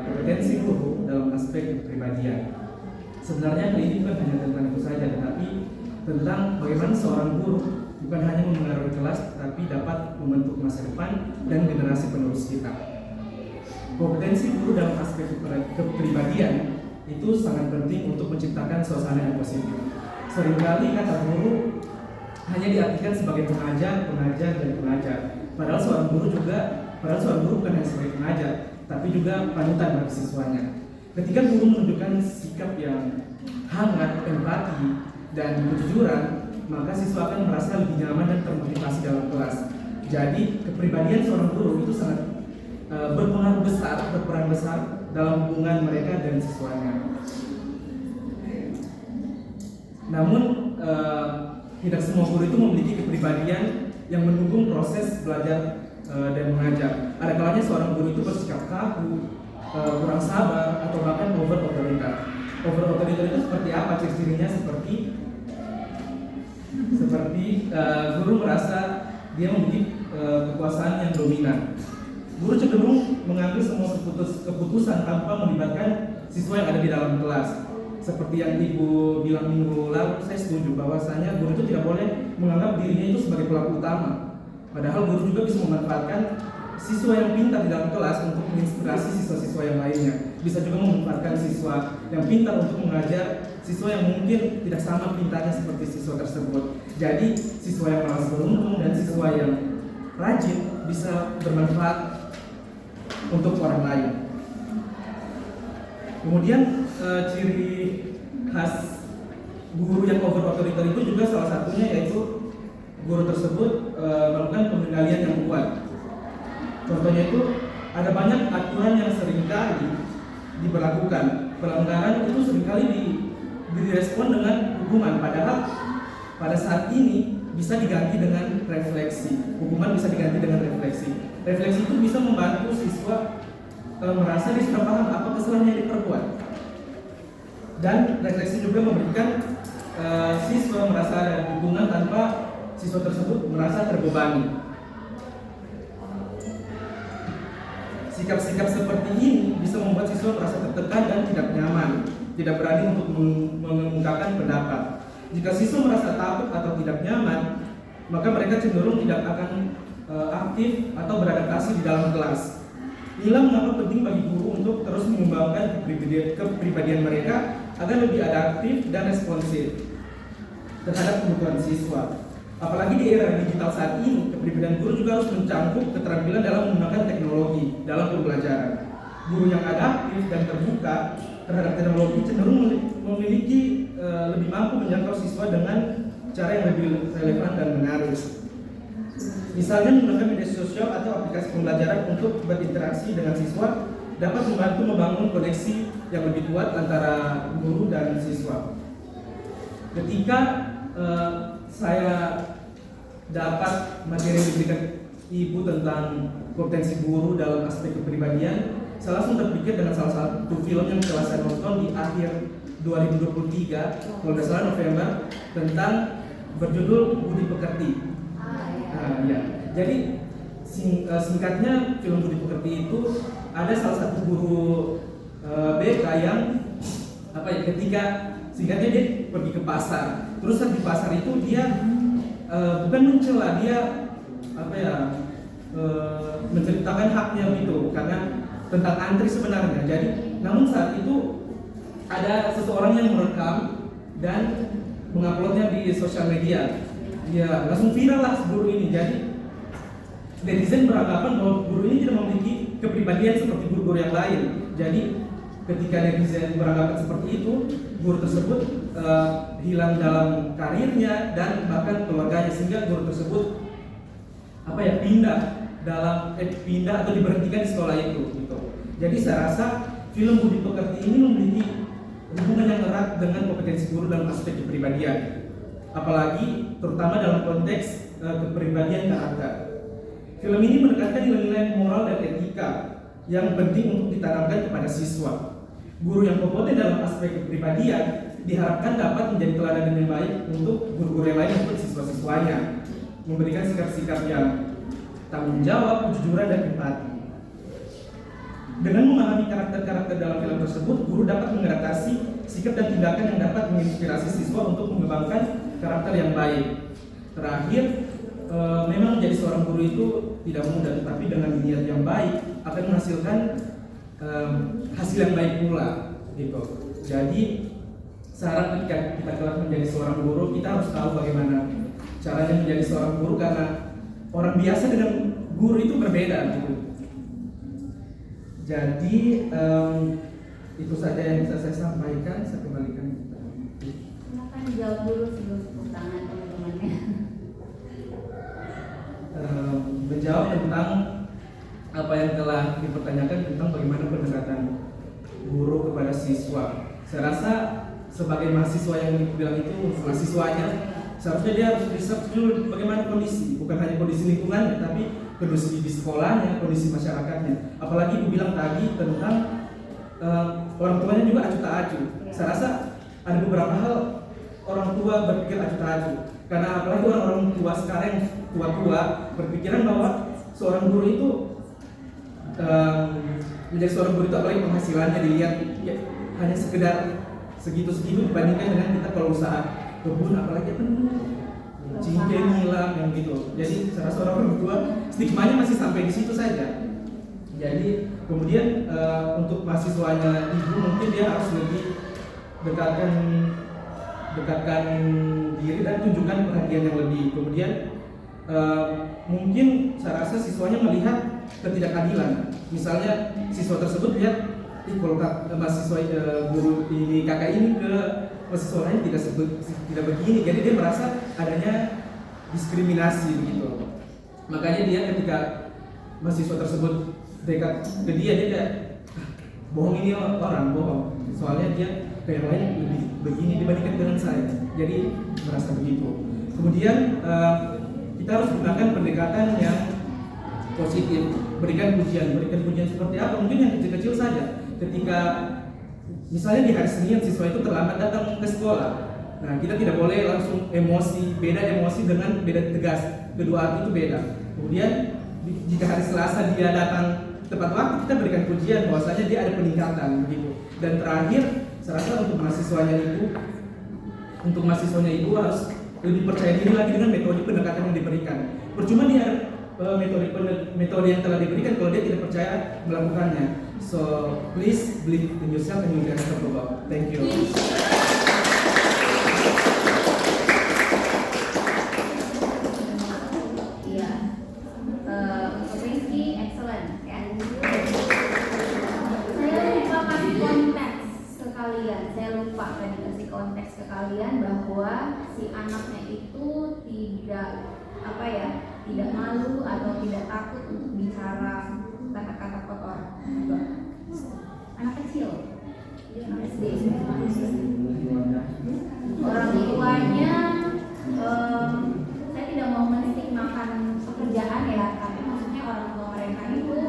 kompetensi guru dalam aspek kepribadian. Sebenarnya kali ini bukan hanya tentang itu saja, tetapi tentang bagaimana seorang guru bukan hanya memengaruhi kelas, tapi dapat membentuk masa depan dan generasi penerus kita. Kompetensi guru dalam aspek kepribadian itu sangat penting untuk menciptakan suasana yang positif. Seringkali kata guru hanya diartikan sebagai pengajar, dan pengajar. Padahal seorang guru bukan hanya sebagai pengajar, tapi juga panutan bagi siswanya. Ketika guru menunjukkan sikap yang hangat, empati, dan kejujuran, maka siswa akan merasa lebih nyaman dan termotivasi dalam kelas. Jadi kepribadian seorang guru itu sangat berperan besar dalam hubungan mereka dan siswanya. Namun tidak semua guru itu memiliki kepribadian yang mendukung proses belajar dan mengajar. Ada kalanya seorang guru itu bersikap kaku, kurang sabar, atau bahkan over otoriter. Over otoriter itu seperti apa? Ciri-cirinya seperti guru merasa dia memiliki kekuasaan yang dominan. Guru cenderung mengambil semua keputusan tanpa melibatkan siswa yang ada di dalam kelas. Seperti yang Ibu bilang minggu lalu, saya setuju bahwasanya guru itu tidak boleh menganggap dirinya itu sebagai pelaku utama. Padahal guru juga bisa memanfaatkan siswa yang pintar di dalam kelas untuk menginspirasi siswa-siswa yang lainnya. Bisa juga memanfaatkan siswa yang pintar untuk mengajar siswa yang mungkin tidak sama pintarnya seperti siswa tersebut. Jadi siswa yang malas beruntung dan siswa yang rajin bisa bermanfaat untuk orang lain. Kemudian ciri khas guru yang over otoriter itu juga salah satunya yaitu guru tersebut melakukan pengendalian yang kuat. Contohnya itu ada banyak aturan yang seringkali diberlakukan. Pelanggaran itu seringkali direspon dengan hukuman, padahal pada saat ini bisa diganti dengan refleksi. Hukuman bisa diganti dengan refleksi. Refleksi itu bisa membantu siswa merasa dia sudah paham apa kesalahan yang diperbuat. Dan refleksi juga memberikan siswa merasa ada dukungan tanpa siswa tersebut merasa terbebani. Sikap-sikap seperti ini bisa membuat siswa merasa tertekan dan tidak nyaman, tidak berani untuk mengungkapkan pendapat. Jika siswa merasa takut atau tidak nyaman, maka mereka cenderung tidak akan aktif atau beradaptasi di dalam kelas. Inilah mengapa penting bagi guru untuk terus mengembangkan kepribadian mereka agar lebih adaptif dan responsif terhadap kebutuhan siswa. Apalagi di era digital saat ini, kepribadian guru juga harus mencangkup keterampilan dalam menggunakan teknologi dalam pembelajaran. Guru yang adaptif dan terbuka terhadap teknologi cenderung memiliki lebih mampu menjangkau siswa dengan cara yang lebih relevan dan menarik. Misalnya menggunakan media sosial atau aplikasi pembelajaran untuk berinteraksi dengan siswa dapat membantu membangun koneksi yang lebih kuat antara guru dan siswa. Ketika saya dapat materi yang diberikan Ibu tentang kompetensi guru dalam aspek kepribadian, saya langsung terpikir dengan salah satu film yang telah saya nonton di akhir 2023, kalau tidak salah November, tentang berjudul Budi Pekerti. Ya. Jadi singkatnya film Budi Pekerti itu ada salah satu guru BK yang ketika singkatnya dia pergi ke pasar. Terus di pasar itu dia bukan mencela, dia menceritakan haknya gitu karena tentang antri sebenarnya. Jadi namun saat itu ada seseorang yang merekam dan menguploadnya di sosial media. Ya langsung viral lah guru ini. Jadi netizen beranggapan bahwa guru ini tidak memiliki kepribadian seperti guru-guru yang lain. Jadi ketika netizen beranggapan seperti itu, guru tersebut hilang dalam karirnya dan bahkan keluarganya, sehingga guru tersebut pindah atau diberhentikan di sekolah itu gitu. Jadi saya rasa film Budi Pekerti ini memiliki hubungan yang erat dengan kompetensi guru dalam aspek kepribadian, apalagi terutama dalam konteks kepribadian karakter. Film ini menekankan nilai-nilai moral dan etika yang penting untuk ditanamkan kepada siswa. Guru yang kompeten dalam aspek kepribadian diharapkan dapat menjadi teladan yang baik untuk guru-guru yang lain maupun siswa-siswanya, memberikan sikap-sikap yang tanggung jawab, kejujuran, dan empati. Dengan memahami karakter-karakter dalam film tersebut, guru dapat mengadaptasi sikap dan tindakan yang dapat menginspirasi siswa untuk mengembangkan karakter yang baik. Terakhir, memang menjadi seorang guru itu tidak mudah, tetapi dengan niat yang baik akan menghasilkan hasil yang baik pula, gitu. Jadi saran ketika kita kelak menjadi seorang guru, kita harus tahu bagaimana caranya menjadi seorang guru, karena orang biasa dengan guru itu berbeda, gitu. Jadi itu saja yang bisa saya sampaikan. Saya kembalikan. Silakan dijawab dulu sebelum tepuk tangan teman-temannya. Menjawab tentang apa yang telah dipertanyakan tentang bagaimana pendekatan guru kepada siswa. Saya rasa sebagai mahasiswa yang bilang itu mahasiswanya, seharusnya dia harus research dulu bagaimana kondisi, bukan hanya kondisi lingkungannya, tapi kondisi di sekolahnya, kondisi masyarakatnya. Apalagi ibu bilang tadi tentang orang tuanya juga acuh tak acuh. Saya rasa ada beberapa hal orang tua berpikir acuh tak acuh, karena apalagi orang-orang tua sekarang yang tua-tua berpikiran bahwa seorang guru itu menjadi seorang guru itu apalagi penghasilannya dilihat ya, hanya sekedar segitu-segitu dibandingkan dengan kita kalau usaha kebun, apalagi cincin hilang yang gitu. Jadi saya rasa orang tua stigmanya masih sampai di situ saja. Jadi kemudian untuk mahasiswanya ibu mungkin dia harus lebih dekatkan diri dan tunjukkan perhatian yang lebih. Kemudian mungkin saya rasa siswanya melihat ketidakadilan. Misalnya siswa tersebut lihat, kalau mahasiswa guru ini kakak ini ke mahasiswa lain tidak begini, jadi dia merasa adanya diskriminasi begitu. Makanya dia ketika mahasiswa tersebut dekat ke dia kayak bohong, ini orang bohong, soalnya dia kayak lain lebih begini dibandingkan dengan saya, jadi merasa begitu. Kemudian kita harus gunakan pendekatan yang positif, berikan pujian seperti apa? Mungkin yang kecil-kecil saja. Ketika misalnya di hari Senin siswa itu terlambat datang ke sekolah, nah kita tidak boleh langsung emosi, beda emosi dengan beda tegas, kedua arti itu beda. Kemudian jika hari Selasa dia datang tepat waktu, kita berikan pujian bahwasanya dia ada peningkatan begitu. Dan terakhir, saya rasa untuk mahasiswanya ibu harus lebih percaya diri lagi dengan metode pendekatan yang diberikan. Percuma dia metode yang telah diberikan kalau dia tidak percaya melakukannya. So please believe in yourself and you can talk about. Thank you. Iya, untuk Rizky excellent ya. Saya lupa kasih konteks ke kalian. Saya lupa tadi kasih konteks ke kalian bahwa si anaknya itu tidak malu atau tidak takut untuk bicara kata-kata kotor. Anak kecil, anak SD, orang tuanya, saya tidak mau menstigmakan pekerjaan ya, tapi maksudnya orang tua mereka itu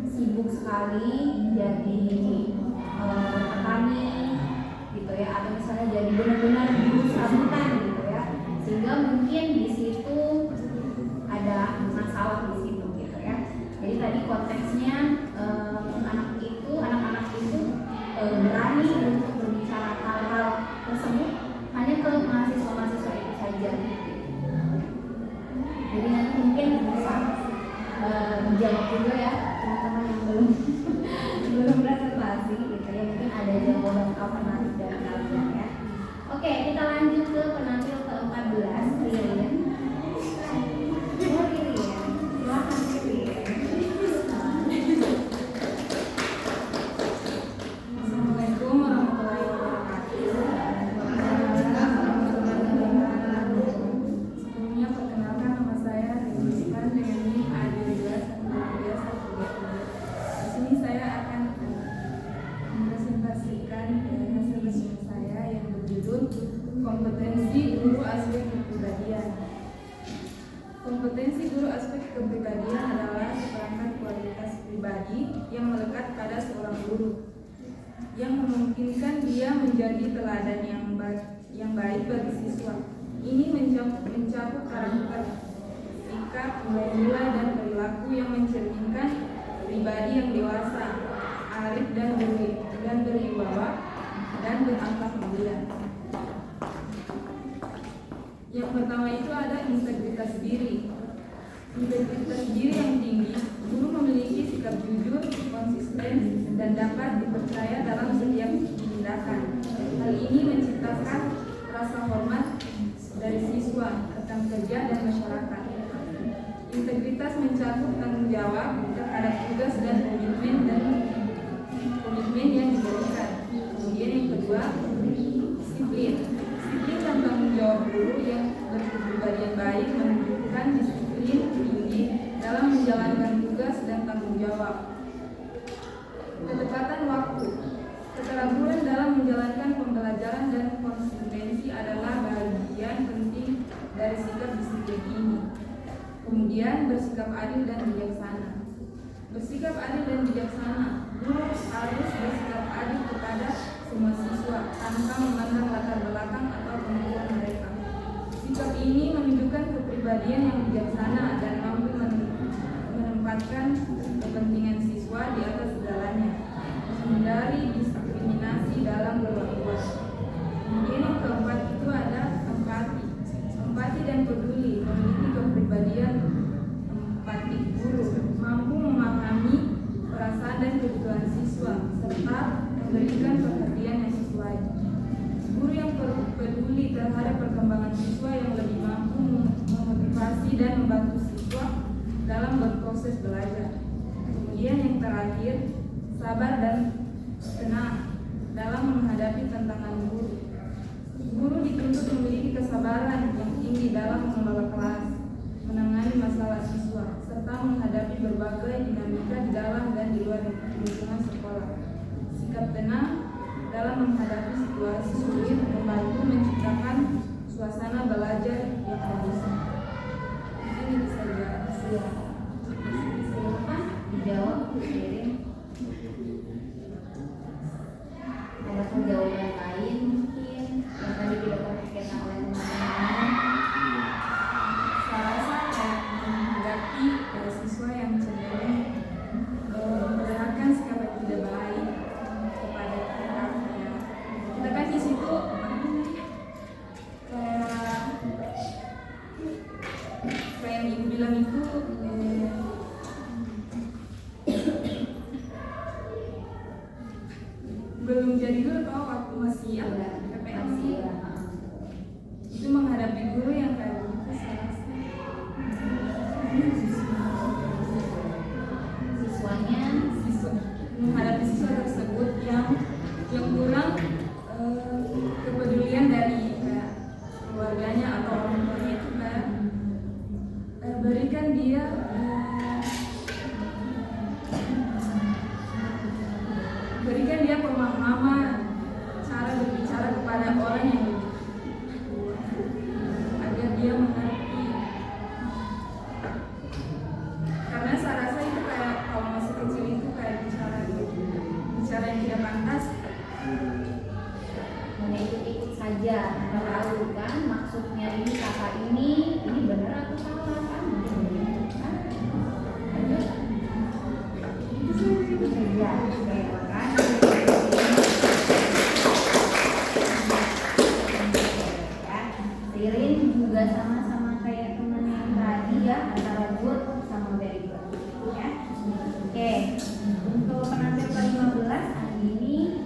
sibuk sekali jadi petani gitu ya, atau misalnya jadi benar-benar guru serabutan gitu ya, sehingga mungkin di situ ada masalah di situ gitu ya. Jadi tadi konteksnya anak-anak itu berani untuk berbicara hal-hal tersebut hanya ke mahasiswa-mahasiswa itu saja gitu. Jadi nanti mungkin bisa dijawab juga ya teman-teman yang belum presentasi gitu ya, mungkin ada jawaban alternatif dari kalian ya. Oke, kita lanjut ke penampil ke-14, Ririn. Silakan Ririn. Assalamualaikum warahmatullahi wabarakatuh. Sebelumnya perkenalkan, nama saya Rizkan dengan NIM A121213. Di sini saya akan mempresentasikan hasil resume saya yang berjudul Kompetensi Guru Aspek Kepribadian. Kompetensi guru aspek kepribadian adalah seperangkat kualitas pribadi yang melekat pada seorang guru. yang memungkinkan dia menjadi teladan yang baik bagi siswa. Ini mencakup karakter, sikap, nilai-nilai dan perilaku yang mencerminkan pribadi yang dewasa, arif dan berwibawa dan berakhlak mulia. Yang pertama itu ada integritas diri. Integritas diri yang tinggi, guru memiliki sikap jujur, konsisten, dan dapat dipercaya dalam setiap tindakan. Hal ini menciptakan rasa hormat dari siswa, rekan kerja, dan masyarakat. Integritas mencakup tanggung jawab terhadap tugas dan komitmen yang diberikan. Kemudian yang kedua, disiplin. Disiplin dan tanggung jawab guru yang berkepribadian baik menunjukkan disiplin tinggi dalam menjalankan tugas dan tanggung jawab. Ketepatan waktu. Keteraburan dalam menjalankan pembelajaran dan konsistensi adalah bagian penting dari sikap disiplin ini. Kemudian bersikap adil dan bijaksana. Bersikap adil dan bijaksana, guru harus bersikap adil kepada semua siswa tanpa memandang latar belakang atau kemampuan mereka. Sikap ini menunjukkan kepribadian yang bijaksana dan mampu menempatkan kepentingan siswa di atas segalanya, menghindari diskriminasi dalam berbuat. Kemudian yang keempat itu ada empati. Empati dan peduli, memiliki kepribadian empati guru, mampu memahami perasaan dan kebutuhan siswa serta memberikan perhatian yang sesuai. Guru yang peduli terhadap perkembangan siswa yang lebih mampu memotivasi dan membantu siswa dalam berproses belajar. Kemudian yang terakhir, sabar dan tenang dalam menghadapi tantangan guru. Guru dituntut memiliki kesabaran yang tinggi dalam mengelola kelas, menangani masalah siswa, serta menghadapi berbagai dinamika di dalam dan di luar lingkungan sekolah. Sikap tenang dalam menghadapi situasi sulit membantu menciptakan suasana belajar yang kondusif. Ini saja. Silakan dijawab, Irin. Ada jawaban lain mungkin yang tadi tidak terpikirkan oleh teman-teman? Saya rasa kayak menghadapi siswa yang cenderung memperlihatkan sikap yang tidak baik kepada kita. Kita kan di situ kayak yang ibu bilang itu belum jadi dulu kalau waktu masih PPL itu menghadapi guru yang kayak begitu saya rasa menghadapi siswa tersebut yang kurang kepedulian dari keluarganya atau orang tuanya itu kayak berikan dia pemahaman cara berbicara kepada orang yang agar dia mengerti. Karena saya rasa itu kayak kalau masih kecil itu kayak bicara yang tidak pantas. Hanya ikut-ikut saja, tahu kan maksudnya ini kata ini benar atau salah kan? Itu saja. Irin juga sama-sama kayak teman yang tadi ya, antara good sama very good ya. Oke, untuk penampil ke-15 Andini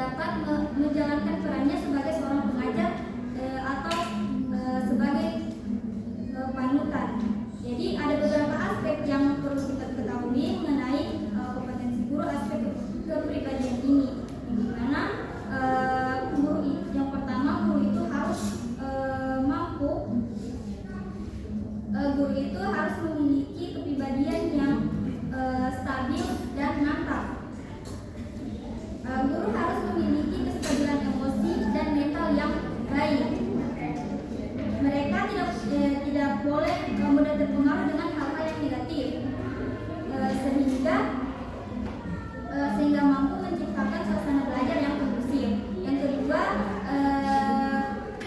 dapat menjalankan perannya sebagai seorang pengajar atau sebagai panutan. Jadi ada beberapa aspek yang perlu kita ketahui mengenai kompetensi guru, aspek kepribadian ini. Di mana yang pertama, guru itu harus memiliki kepribadian yang stabil dan mantap. Guru harus memiliki kestabilan emosi dan mental yang baik. Mereka tidak boleh mudah terpengaruh dengan hal-hal yang negatif, sehingga mampu menciptakan suasana belajar yang kondusif. Yang kedua,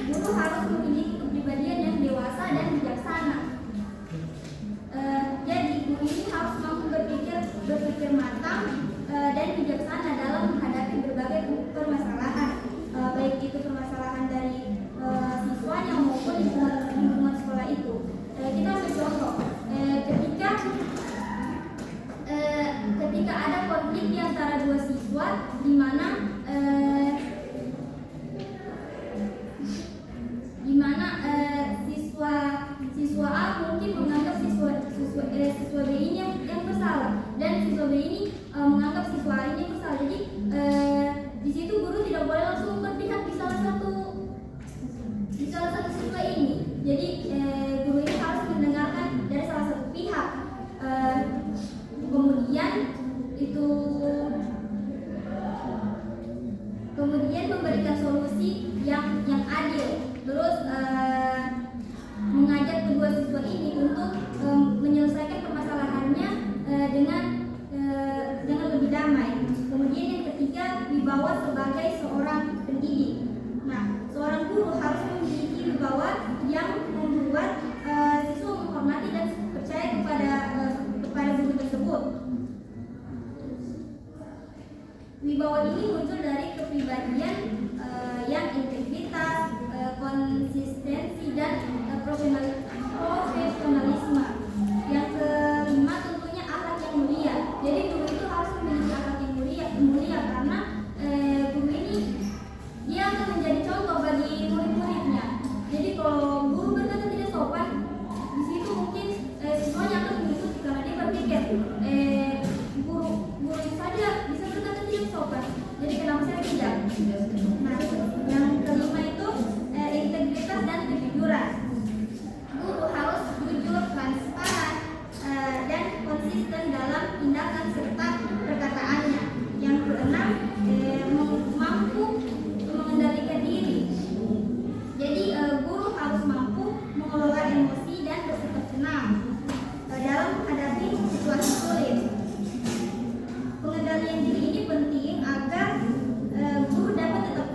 guru harus memiliki kepribadian yang dewasa dan bijaksana. Jadi guru ini harus mampu berpikir matang dan bijaksana dalam menghadapi berbagai permasalahan, baik itu permasalahan dari siswanya maupun lingkungan sekolah itu. Kita ambil contoh, ketika ada konflik di antara dua siswa, di mana siswa A mungkin menganggap siswa B ini yang bersalah, dan siswa B ini menganggap siswa A ini bersalah. Jadi di situ guru tidak boleh langsung berpihak di salah satu siswa ini. Jadi guru ini harus mendengarkan dari salah satu pihak, kemudian memberikan solusi yang adil. Terus mengajak kedua siswa ini untuk menyelesaikan permasalahannya dengan lebih damai. Kemudian yang ketiga, wibawa sebagai seorang pendidik. Nah, seorang guru harus memiliki wibawa yang membuat siswa menghormati dan percaya kepada guru tersebut. Wibawa ini muncul dari kepribadian yang integritas, konsistensi, dan profesionalisme. Yang kelima tentunya akhlak yang mulia. Jadi guru itu harus memiliki akhlak yang mulia karena guru ini dia akan menjadi contoh bagi murid-muridnya. Jadi kalau guru berkata tidak sopan, di situ mungkin siswanya akan mengikuti karena dia berpikir guru saja bisa berkata tidak sopan, jadi kenapa saya tidak? Nah, yang kelima itu integritas dan kejujuran. Guru harus jujur, transparan, dan konsisten dalam tindakan serta perkataannya. Yang keenam, mampu mengendalikan diri. Jadi guru harus mampu mengelola emosi dan bersikap tenang dalam menghadapi situasi sulit. Pengendalian diri ini penting agar guru dapat tetap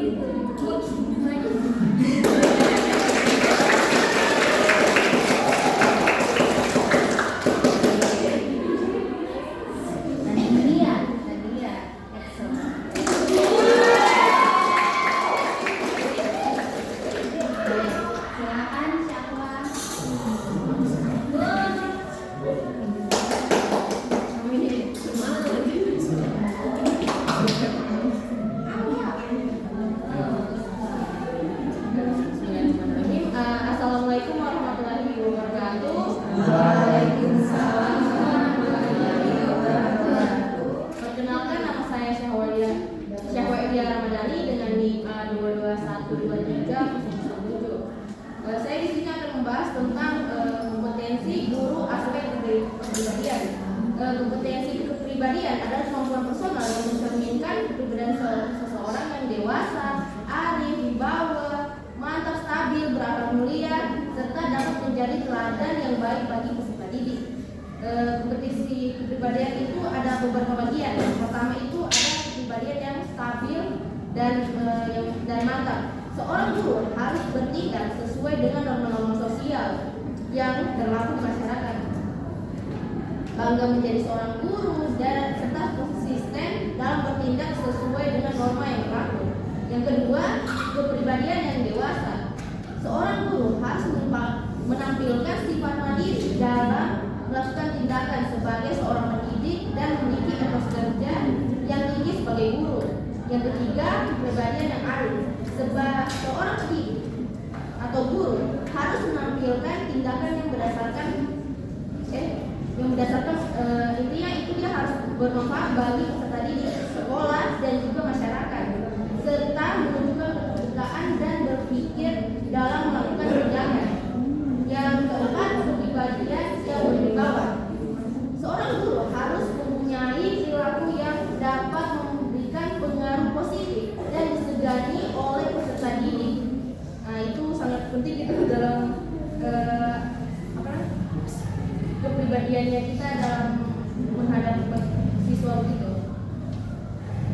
Dan ini dia excellent. Silakan siapa? Assalamualaikum warahmatullahi wabarakatuh. Waalaikumsalam warahmatullahi wabarakatuh. Perkenalkan, nama saya Syahwadia Ramadhani dengan NIM A2212307. Saya di sini akan membahas tentang kompetensi guru aspek kepribadian. Kompetensi kepribadian adalah kemampuan personal yang mencerminkan kepribadian seseorang yang dewasa, arif, wibawa, mantap, stabil, berakhlak mulia, serta dapat menjadi teladan yang baik bagi peserta didik. Kompetensi kepribadian itu ada beberapa bagian. Yang pertama itu ada kepribadian yang stabil dan mantap. Seorang guru harus bertindak sesuai dengan norma-norma sosial yang berlaku di masyarakat. Bangga menjadi seorang guru dan serta konsisten dalam bertindak sesuai dengan norma yang berlaku. Yang kedua, kepribadian yang dewasa. Seorang guru harus menampilkan sifat mandiri dalam melakukan tindakan sebagai seorang pendidik dan memiliki etos kerja yang tinggi sebagai guru. Yang ketiga, kepribadian yang arif. Seorang pendidik atau guru harus menampilkan tindakan yang berdasarkan intinya itu dia harus bermanfaat bagi peserta didik, sekolah dan juga masyarakat, serta menunjukkan keterbukaan dan berpikir dalam melakukan tindakan. Yang keempat, kepribadian yang berwibawa. Seorang guru harus mempunyai perilaku yang dapat memberikan pengaruh positif dan disegani oleh peserta didik. Nah, itu sangat penting gitu dalam kepribadiannya kita dalam menghadapi siswa gitu.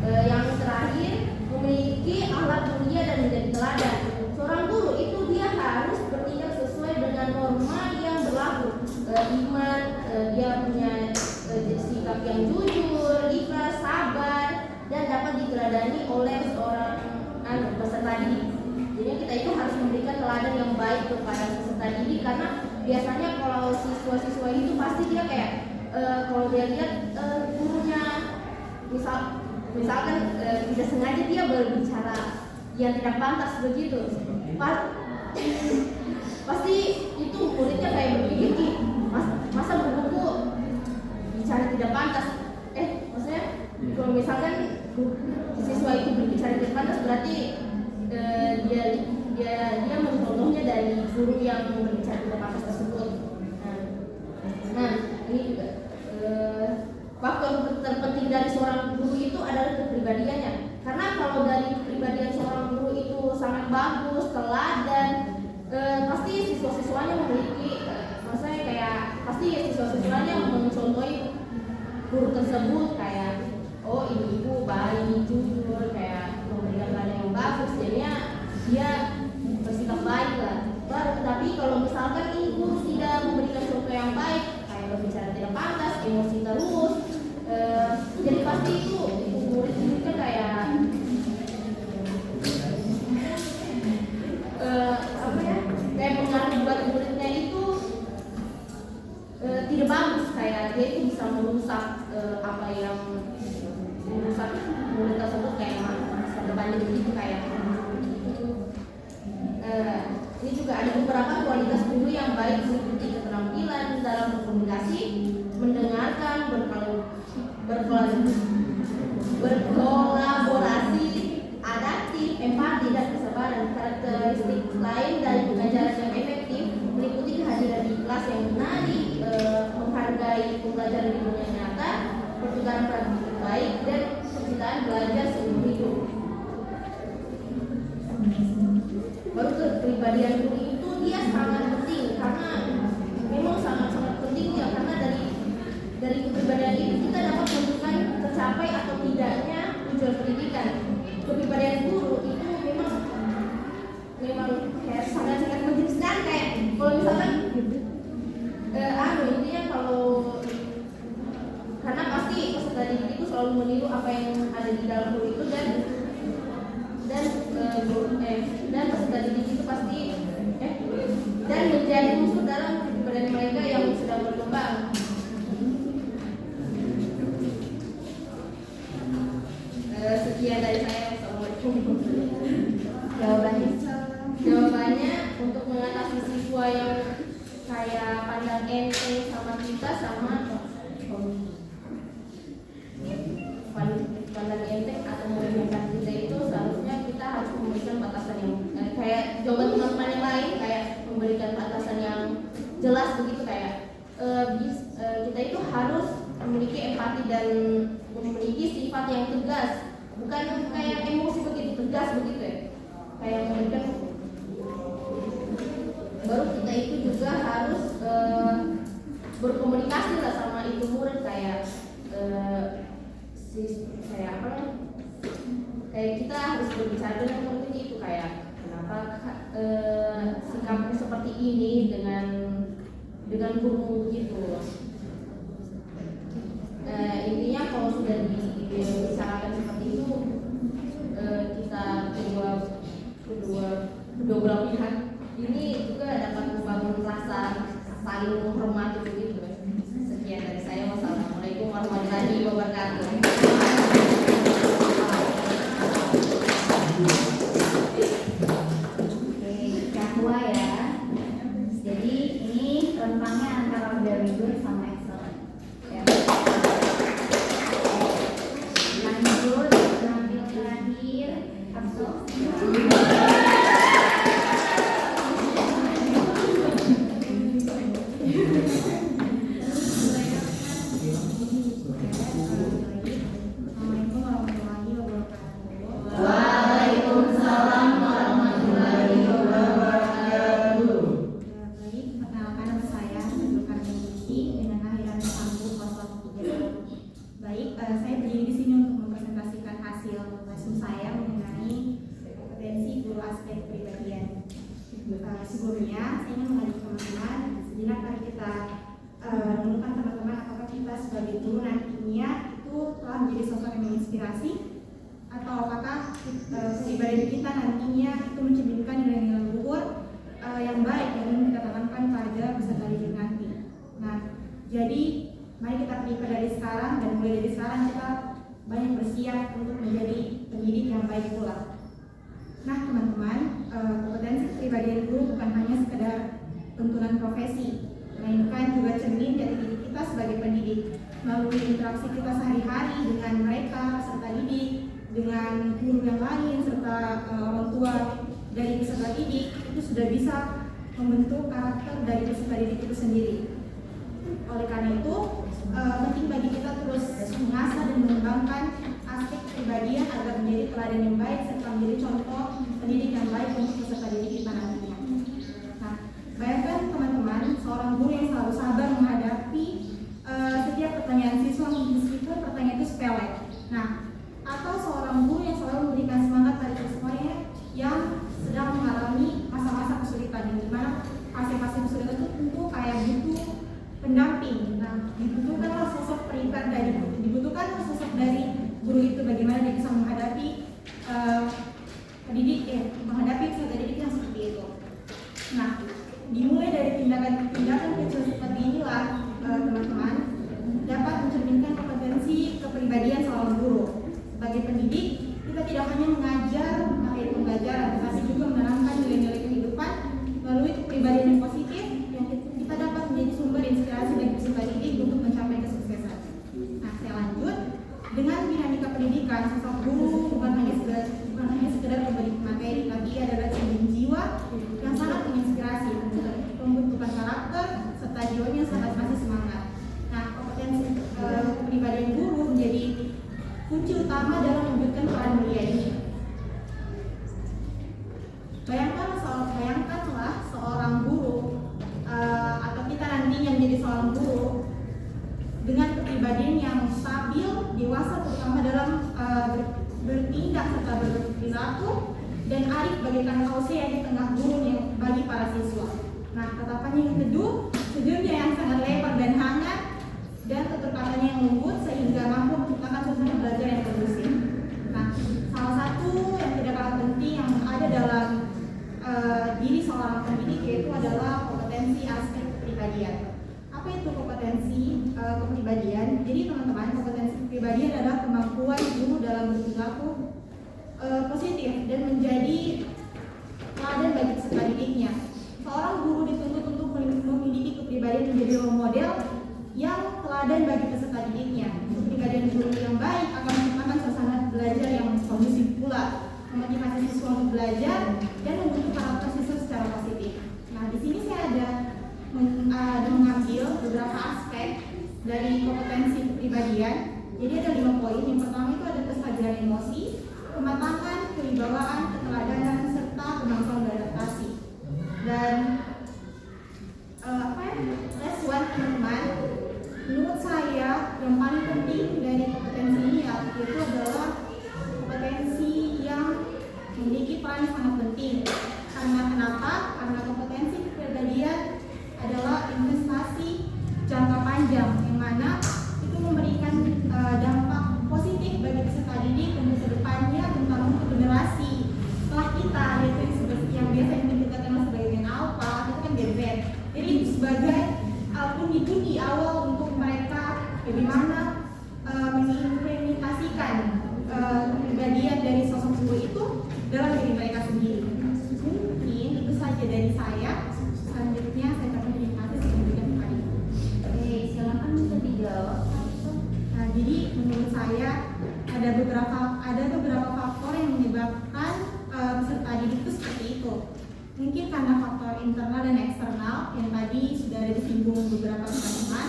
Yang terakhir, memiliki akhlak mulia dan menjadi teladan. Seorang guru itu dia harus bertindak sesuai dengan norma yang berlaku. Iman, dia punya sikap yang jujur, ikhlas, sabar, dan dapat diteladani oleh seorang peserta didik. Jadi kita itu harus memberikan teladan yang baik kepada peserta didik, karena biasanya kalau siswa-siswa itu pasti dia kayak kalau dia lihat gurunya misalkan tidak sengaja dia berbicara yang tidak pantas begitu, pasti itu muridnya kayak berpikir, ih masa buku bicara tidak pantas, maksudnya kalau misalkan siswa itu berbicara tidak pantas berarti dia mencontohnya dari guru yang berbicara tidak pantas tersebut. Nah ini juga faktor terpenting dari seorang guru itu adalah kepribadiannya. Karena kalau dari kepribadian seorang guru itu sangat bagus, teladan, pasti siswa-siswanya memiliki, maksudnya kayak pasti siswa-siswanya mencontohi guru tersebut kayak, oh ini ibu baik, jujur, kayak memberikan teladan yang bagus, jadinya dia bersikap baik lah. Tapi kalau misalkan ini guru tidak memberikan contoh yang baik, kayak berbicara tidak pantas, emosi terus, jadi pasti itu murid kan kayak kayak pengaruh buat muridnya itu tidak bagus, kayak dia itu bisa merusak merusak murid tersebut kayak masa depannya begitu kayak ini juga ada beberapa kualitas guru yang baik seperti keterampilan dalam berkomunikasi, mendengarkan, berkolaborasi, adaptif, empati, dan kesabaran. Karakteristik lain dari pengajaran yang efektif meliputi kehadiran di kelas yang menarik, menghargai pembelajaran di dunia nyata, pertukaran praktik baik, dan kecintaan belajar seumur hidup. Baru kepribadian guru itu dia sangat penting, karena memang sangat-sangat penting ya, karena dari kepribadian itu kita dapat menentukan tercapai atau tidaknya tujuan pendidikan. Kepribadian guru itu memang kayak sangat menjelaskan kayak kalau misalkan intinya kalau karena pasti peserta didik itu selalu meniru apa yang ada di dalam guru itu dan peserta didik itu pasti dan menjadi musuh dalam keberadaan mereka yang sedang berkembang. Sekian dari saya. Assalamualaikum. Jawabannya untuk mengatasi siswa yang kayak pandang enteng sama kita pandang enteng atau meremehkan kita itu seharusnya kita harus memberikan batasan yang kayak jawaban teman-teman yang lain kayak memberikan batasan yang jelas begitu kayak kita itu harus memiliki empati dan memiliki sifat yang tegas, bukan kayak emosi begitu tegas begitu ya, kayak memberikan. Baru kita itu juga harus berkomunikasi lah sama itu murid kayak kayak kita harus berbicara dengan murid itu kayak kenapa sikapmu seperti ini dengan guru gitu. Intinya kalau sudah dibicarakan seperti itu kita kedua belah pihak ini juga dapat membangun rasa saling menghormati begitu. Sekian dari saya. Wassalamualaikum warahmatullahi wabarakatuh. Oke, Kahwa ya. Jadi ini rentangnya antara very good sama excellent. Ya. Lanjut, tampil terakhir. Abdul. Sebelumnya, saya ingin mengajak teman-teman sejenak mari kita menemukan teman-teman apakah kita sebagai guru nantinya itu telah menjadi sosok yang menginspirasi atau apakah kepribadian kita nantinya itu mencerminkan nilai-nilai luhur yang baik yang ingin kita tanamkan pada peserta didik nanti. Nah, jadi mari kita prepare dari sekarang dan mulai dari sekarang kita banyak bersiap untuk menjadi pendidik yang baik pula. Nah teman-teman, kompetensi kepribadian guru bukan hanya sekedar tuntunan profesi, melainkan juga cermin jati diri kita sebagai pendidik. Melalui interaksi kita sehari-hari dengan mereka, peserta didik, dengan guru yang lain, serta orang tua dari peserta didik, itu sudah bisa membentuk karakter dari peserta didik itu sendiri. Oleh karena itu, penting bagi kita terus mengasah dan mengembangkan aspek kepribadian agar menjadi teladan yang baik serta menjadi contoh pendidik yang baik untuk peserta didik kita nantinya. Nah, bayangkan teman-teman seorang guru yang selalu sabar menghadapi setiap pertanyaan siswa meskipun pertanyaan itu sepele. Nah, atau seorang guru yang selalu memberikan semangat pada siswanya yang sedang mengalami masa-masa kesulitan, di mana fase-fase kesulitan itu tentu kayak butuh pendamping. Nah, dibutuhkanlah sosok perikat dibutuhkanlah sosok dari guru itu bagaimana dia bisa menghadapi menghadapi peserta didik yang seperti itu. Nah, dimulai dari tindakan-tindakan kecil seperti inilah teman-teman dapat mencerminkan kompetensi kepribadian seorang guru. Sebagai pendidik, kita tidak hanya mengajar materi pembelajaran, tetapi juga menanamkan nilai-nilai kehidupan melalui kepribadian yang positif yang kita dapat menjadi sumber inspirasi bagi peserta didik untuk mencapai kesuksesan. Nah, saya lanjut dengan dinamika pendidikan. Sosok guru bukan hanya sekedar memberi materi, tapi ia adalah cermin jiwa yang sangat menginspirasi, pembentukan karakter serta jiwanya sangat masih semangat. Nah, kompetensi kepribadian guru menjadi kunci utama dalam mewujudkan peran mulia ini. dan arif bagaikan kausea di tengah gurun yang bagi para siswa. Nah, tatapannya yang teduh, sejurnya yang sangat lebar dan hangat, dan tutur katanya yang lembut sehingga mampu menciptakan suasana belajar yang kondusif. Nah, salah satu yang tidak kalah penting yang ada dalam diri seorang pendidik yaitu adalah kompetensi aspek kepribadian. Apa itu kompetensi kepribadian? Jadi teman-teman, kompetensi kepribadian adalah kemampuan guru dalam berperilaku positif dan menjadi teladan bagi peserta didiknya. Seorang guru dituntut untuk memiliki kepribadian menjadi role model yang teladan bagi peserta didiknya. Kepribadian guru yang baik akan menciptakan suasana belajar yang kondusif pula, memotivasi siswa untuk belajar dan membentuk karakter siswa secara positif. Nah, di sini saya ada mengambil beberapa aspek dari kompetensi kepribadian. Jadi ada 5 poin. Yang pertama itu ada kestabilan emosi, kematangan, kewibawaan, keteladanan, serta kemampuan beradaptasi. Dan last one teman-teman, menurut saya yang paling penting dari kompetensi ini yaitu adalah kompetensi yang memiliki peran sangat penting. Karena kenapa? Karena kompetensi kepribadian adalah investasi jangka panjang yang mana itu memberikan dampak positif bagi peserta didik untuk kedepannya, terutama untuk generasi setelah kita, yaitu yang biasa kita kenal sebagai Gen Alpha, itu kan Gen Z. Jadi itu sebagai pundi-pundi awal untuk mereka bagaimana mengimplementasikan kepribadian dari sosok guru itu dalam diri mereka sendiri. Mungkin itu saja dari saya. Selanjutnya saya akan terima kasih memberikan kepada Ibu. Oke, silakan bisa dijawab. Nah, jadi menurut saya ada beberapa faktor yang menyebabkan peserta didik itu seperti itu. Mungkin karena faktor internal dan eksternal yang tadi sudah ada disinggung beberapa teman-teman.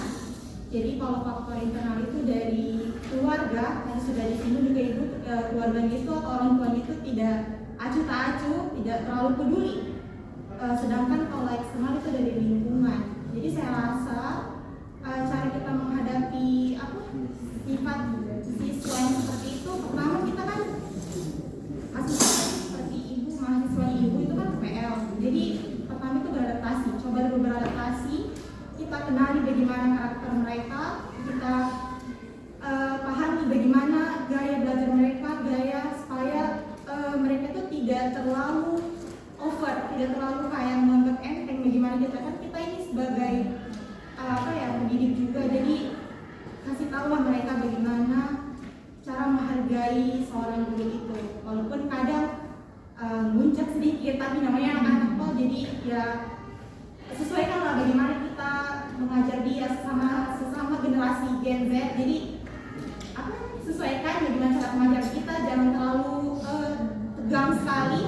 Jadi kalau faktor internal itu dari keluarga yang sudah disinggung juga ibu, keluarganya itu atau orang tuanya itu tidak acuh tak acuh, tidak terlalu peduli. Sedangkan kalau eksternal itu dari lingkungan. Jadi saya rasa cara kita menghadapi sifat siswa yang seperti itu, pertama kita kan seperti ibu, mahasiswa ibu itu kan PL. Jadi pertama itu beradaptasi, coba dulu beradaptasi, kita kenali bagaimana karakter mereka, kita pahami bagaimana gaya belajar mereka, gaya supaya mereka itu tidak terlalu over, tidak terlalu kayak menganggap enteng. Bagaimana kita ini sebagai pendidik juga, jadi kasih tahu mereka bagaimana cara menghargai seorang guru itu, walaupun kadang muncul sedikit, tapi namanya anak-anak kok, jadi ya sesuaikanlah bagaimana kita mengajar dia sesama generasi Gen Z. Jadi sesuaikan bagaimana cara mengajar kita, jangan terlalu tegang sekali,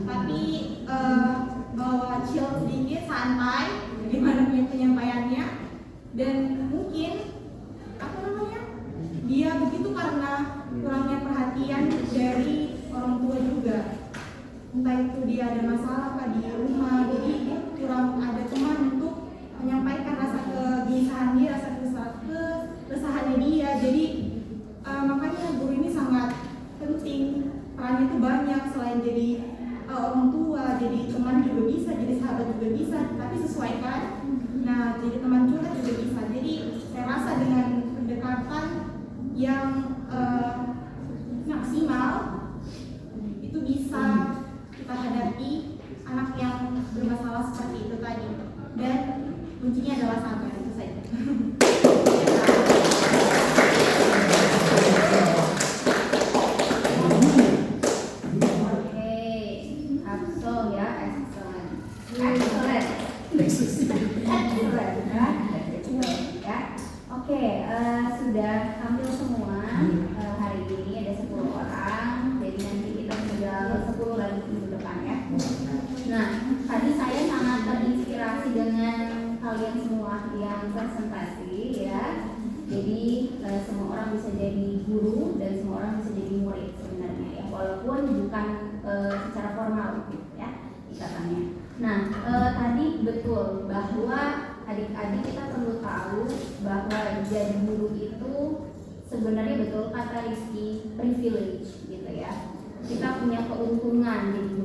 tapi bawa chill sedikit, santai bagaimana penyampaiannya. Dan mungkin dia begitu karena kurangnya perhatian dari orang tua juga, entah itu dia ada masalah di rumah, jadi dia kurang ada teman untuk menyampaikan rasa kegelisahan dia, rasa keresahannya dia. Jadi makanya guru ini sangat penting, perannya itu banyak, selain jadi orang tua, jadi teman juga bisa, jadi sahabat juga bisa, tapi sesuaikan. Nah, jadi teman curhat juga bisa. Jadi saya rasa dengan pendekatan yang maksimal itu bisa kita hadapi anak yang bermasalah seperti itu tadi. Dan kuncinya adalah sabar, itu saja. Sudah tampil semua hari ini, ada 10 orang, jadi nanti kita tinggal 10 lagi minggu depan ya. Nah, tadi saya sangat terinspirasi dengan kalian semua yang presentasi ya. Jadi semua orang bisa jadi guru dan semua orang bisa jadi murid sebenarnya ya, walaupun bukan secara formal gitu ya ikatannya. Nah, tadi betul bahwa adik-adik kita perlu tahu bahwa jadi guru itu sebenarnya betul kata Rizky privilege gitu ya. Kita punya keuntungan jadi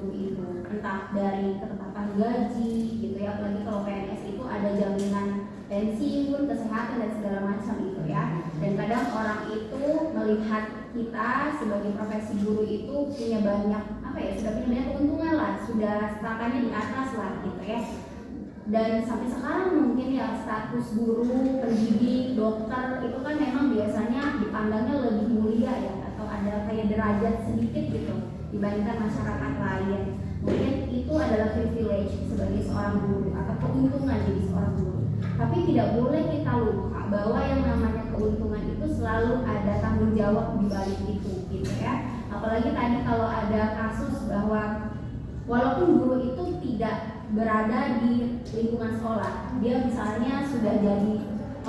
dampak dari ketetapan gaji gitu ya, apalagi kalau PNS itu ada jaminan pensiun, kesehatan dan segala macam gitu ya. Dan kadang orang itu melihat kita sebagai profesi guru itu punya banyak sudah punya banyak keuntungan lah, sudah stratanya di atas lah gitu ya. Dan sampai sekarang mungkin ya status guru, pendidik, dokter itu kan memang biasanya dipandangnya lebih mulia ya, atau ada kayak derajat sedikit gitu dibandingkan masyarakat lain. Mungkin itu adalah privilege sebagai seorang guru atau keuntungan jadi seorang guru. Tapi tidak boleh kita lupa bahwa yang namanya keuntungan itu selalu ada tanggung jawab di balik itu gitu ya. Apalagi tadi kalau ada kasus bahwa walaupun guru itu tidak berada di lingkungan sekolah, dia misalnya sudah jadi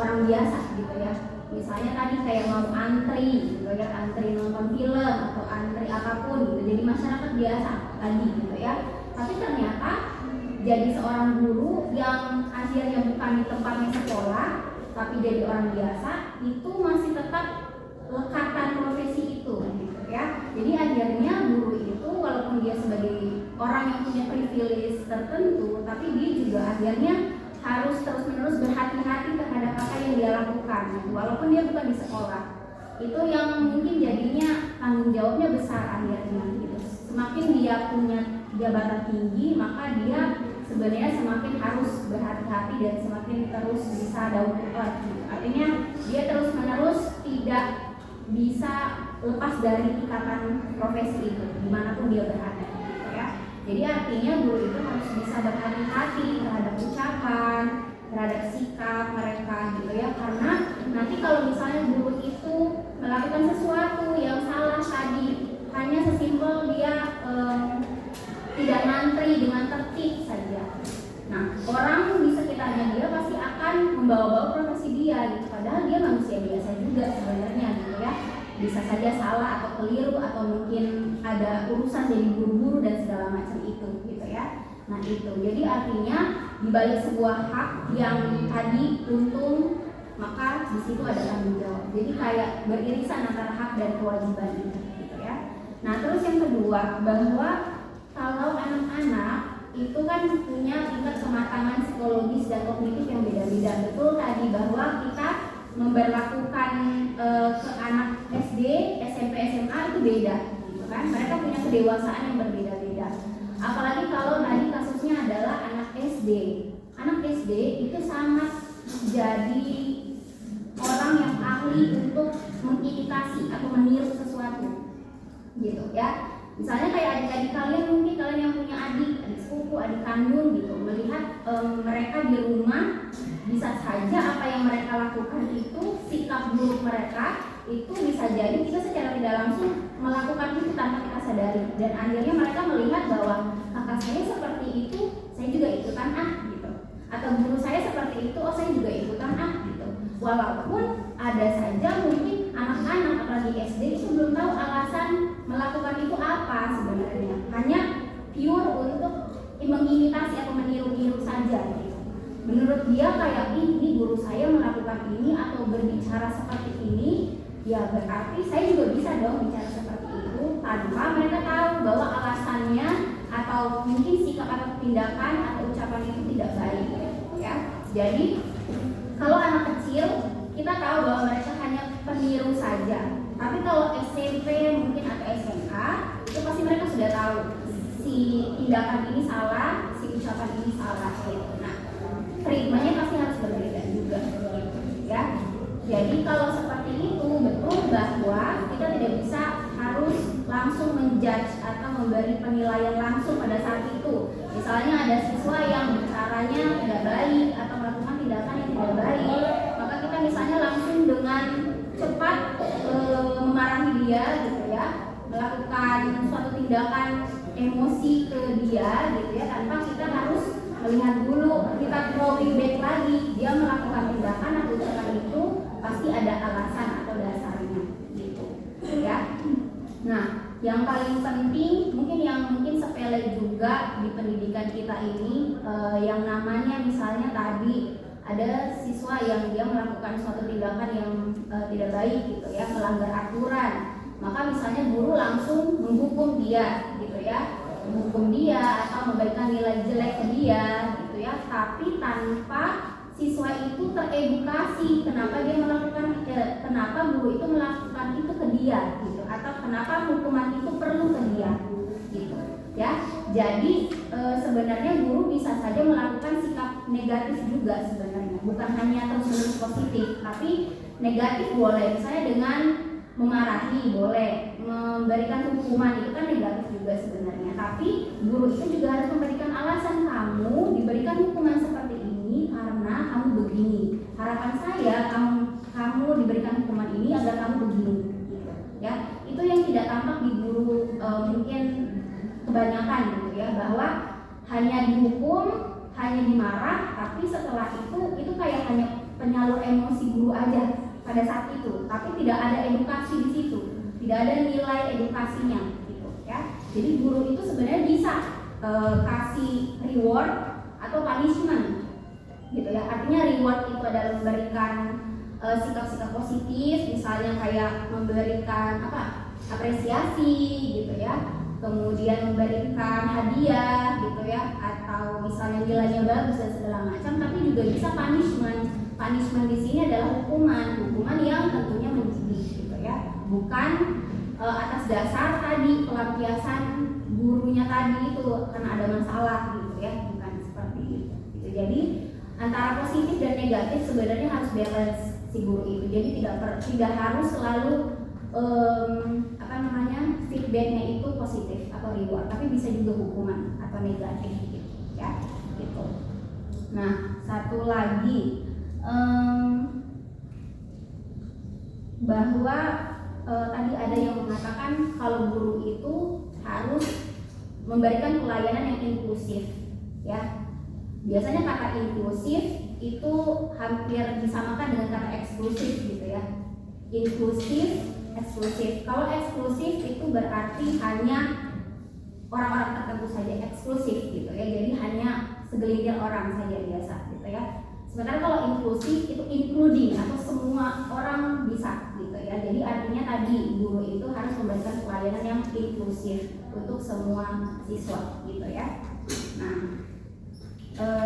orang biasa gitu ya. Misalnya tadi kayak mau antri, gitu ya, antri nonton film atau antri apapun gitu, jadi masyarakat biasa tadi gitu ya. Tapi ternyata jadi seorang guru yang akhirnya bukan di tempatnya sekolah, tapi jadi orang biasa, itu masih tetap lekatan profesi itu gitu ya. Jadi akhirnya guru itu walaupun dia sebagai orang yang punya privilege tertentu, tapi dia juga akhirnya harus terus-menerus berhati-hati terhadap apa yang dia lakukan gitu. Walaupun dia bukan di sekolah, itu yang mungkin jadinya tanggung jawabnya besar akhirnya gitu. Semakin dia punya jabatan tinggi, maka dia sebenarnya semakin harus berhati-hati dan semakin terus bisa down to earth gitu. Artinya dia terus-menerus tidak bisa lepas dari ikatan profesi itu dimanapun dia berada gitu ya. Jadi artinya guru itu harus bisa berhati-hati terhadap ucapan, terhadap sikap mereka gitu ya. Karena nanti kalau misalnya guru itu melakukan sesuatu yang salah tadi, hanya sesimpel dia tidak ngantri dengan tertib saja, nah orang di sekitarnya dia pasti akan membawa-bawa profesi dia gitu. Padahal dia manusia biasa juga sebenarnya gitu ya. Bisa saja salah atau keliru atau mungkin ada urusan jadi guru-guru dan segala macam itu gitu ya. Nah itu jadi artinya di balik sebuah hak yang tadi untung, maka di situ ada tanggung jawab. Jadi kayak beririsan antara hak dan kewajiban itu gitu ya. Nah terus yang kedua, bahwa kalau anak-anak itu kan punya tingkat kematangan psikologis dan kognitif yang beda-beda. Betul tadi bahwa kita memberlakukan ke anak SD, SMP, SMA itu beda gitu kan. Mereka punya kedewasaan yang berbeda-beda. Apalagi kalau tadi kasusnya adalah anak SD. Anak SD itu sangat jadi orang yang ahli untuk mengimitasi atau meniru sesuatu gitu ya. Misalnya kayak adik-adik kalian, mungkin kalian yang punya adik sepupu, adik kandung gitu, melihat mereka di rumah, bisa saja apa yang mereka lakukan itu, sikap buruk mereka itu bisa jadi kita secara tidak langsung melakukan itu tanpa kita sadari. Dan akhirnya mereka melihat bahwa kakak saya seperti itu, saya juga ikutan gitu. Atau guru saya seperti itu, oh saya juga ikutan gitu. Walaupun ada saja mungkin anak-anak apalagi SD itu belum tahu alasan melakukan itu apa sebenarnya, hanya pure untuk mengimitasi atau meniru-niru saja gitu. Menurut dia kayak ini guru saya melakukan ini atau berbicara seperti ini, ya berarti saya juga bisa dong bicara seperti itu, tanpa mereka tahu bahwa alasannya atau mungkin sikap atau tindakan atau ucapan itu tidak baik ya. Jadi kalau anak kecil kita tahu bahwa mereka hanya peniru saja. Tapi kalau SMP mungkin atau SMA itu pasti mereka sudah tahu si tindakan ini salah, si ucapan ini salah gitu. Nah, treatmentnya pasti harus berbeda juga gitu, ya. Jadi kalau seperti itu betul bahwa kita tidak bisa harus langsung menjudge atau memberi penilaian langsung pada saat itu. Misalnya ada siswa yang bicaranya tidak baik atau melakukan tindakan yang tidak baik, maka kita misalnya langsung dengan cepat memarahi dia gitu ya, melakukan suatu tindakan emosi ke dia gitu ya, tanpa kita harus melihat dulu, kita throwing back lagi dia melakukan tindakan atau ucapan itu pasti ada alasan atau dasarnya gitu ya. Nah yang paling penting mungkin sepele juga di pendidikan kita ini, yang namanya misalnya tadi ada siswa yang dia melakukan suatu tindakan yang tidak baik gitu ya, melanggar aturan, maka misalnya guru langsung menghukum dia gitu ya, menghukum dia atau memberikan nilai jelek ke dia gitu ya, tapi tanpa siswa itu teredukasi kenapa dia melakukan kenapa guru itu melakukan itu ke dia gitu, atau kenapa hukuman itu perlu ke dia gitu ya. Jadi sebenarnya guru bisa saja melakukan sikap negatif juga sebenarnya, bukan hanya terus-menerus positif, tapi negatif boleh, misalnya dengan memarahi boleh, memberikan hukuman itu kan negatif juga sebenarnya, tapi guru itu juga harus memberikan alasan kamu diberikan hukuman seperti ini karena kamu begini, harapan saya kamu diberikan hukuman ini agar kamu begini gitu ya. Itu yang tidak tampak di guru mungkin kebanyakan gitu ya, bahwa hanya dihukum, hanya dimarah, tapi setelah itu kayak hanya penyalur emosi guru aja pada saat itu, tapi tidak ada edukasi di situ, tidak ada nilai edukasinya gitu ya. Jadi guru itu sebenarnya bisa kasih reward atau punishment gitu ya. Artinya reward itu adalah memberikan sikap-sikap positif, misalnya kayak memberikan apresiasi gitu ya, kemudian memberikan hadiah gitu ya, atau misalnya nilainya bagus dan segala macam. Tapi juga bisa punishment. Punishment di sini adalah hukuman yang tentunya mendidik gitu ya, bukan atas dasar tadi pelampiasan gurunya tadi itu karena ada masalah gitu ya, bukan seperti itu gitu. Jadi antara positif dan negatif sebenarnya harus balance si guru itu. Jadi tidak harus selalu feedbacknya itu positif atau reward, tapi bisa juga hukuman atau negatif gitu ya gitu. Nah, satu lagi bahwa tadi ada yang mengatakan kalau guru itu harus memberikan pelayanan yang inklusif ya. Biasanya kata inklusif itu hampir disamakan dengan kata eksklusif gitu ya. Inklusif, eksklusif. Kalau eksklusif itu berarti hanya orang-orang tertentu saja, eksklusif gitu ya. Jadi hanya segelintir orang saja biasa gitu ya. Sementara kalau inklusif itu including atau semua orang bisa gitu ya. Jadi artinya tadi guru itu harus memberikan pelayanan yang inklusif untuk semua siswa gitu ya. Nah,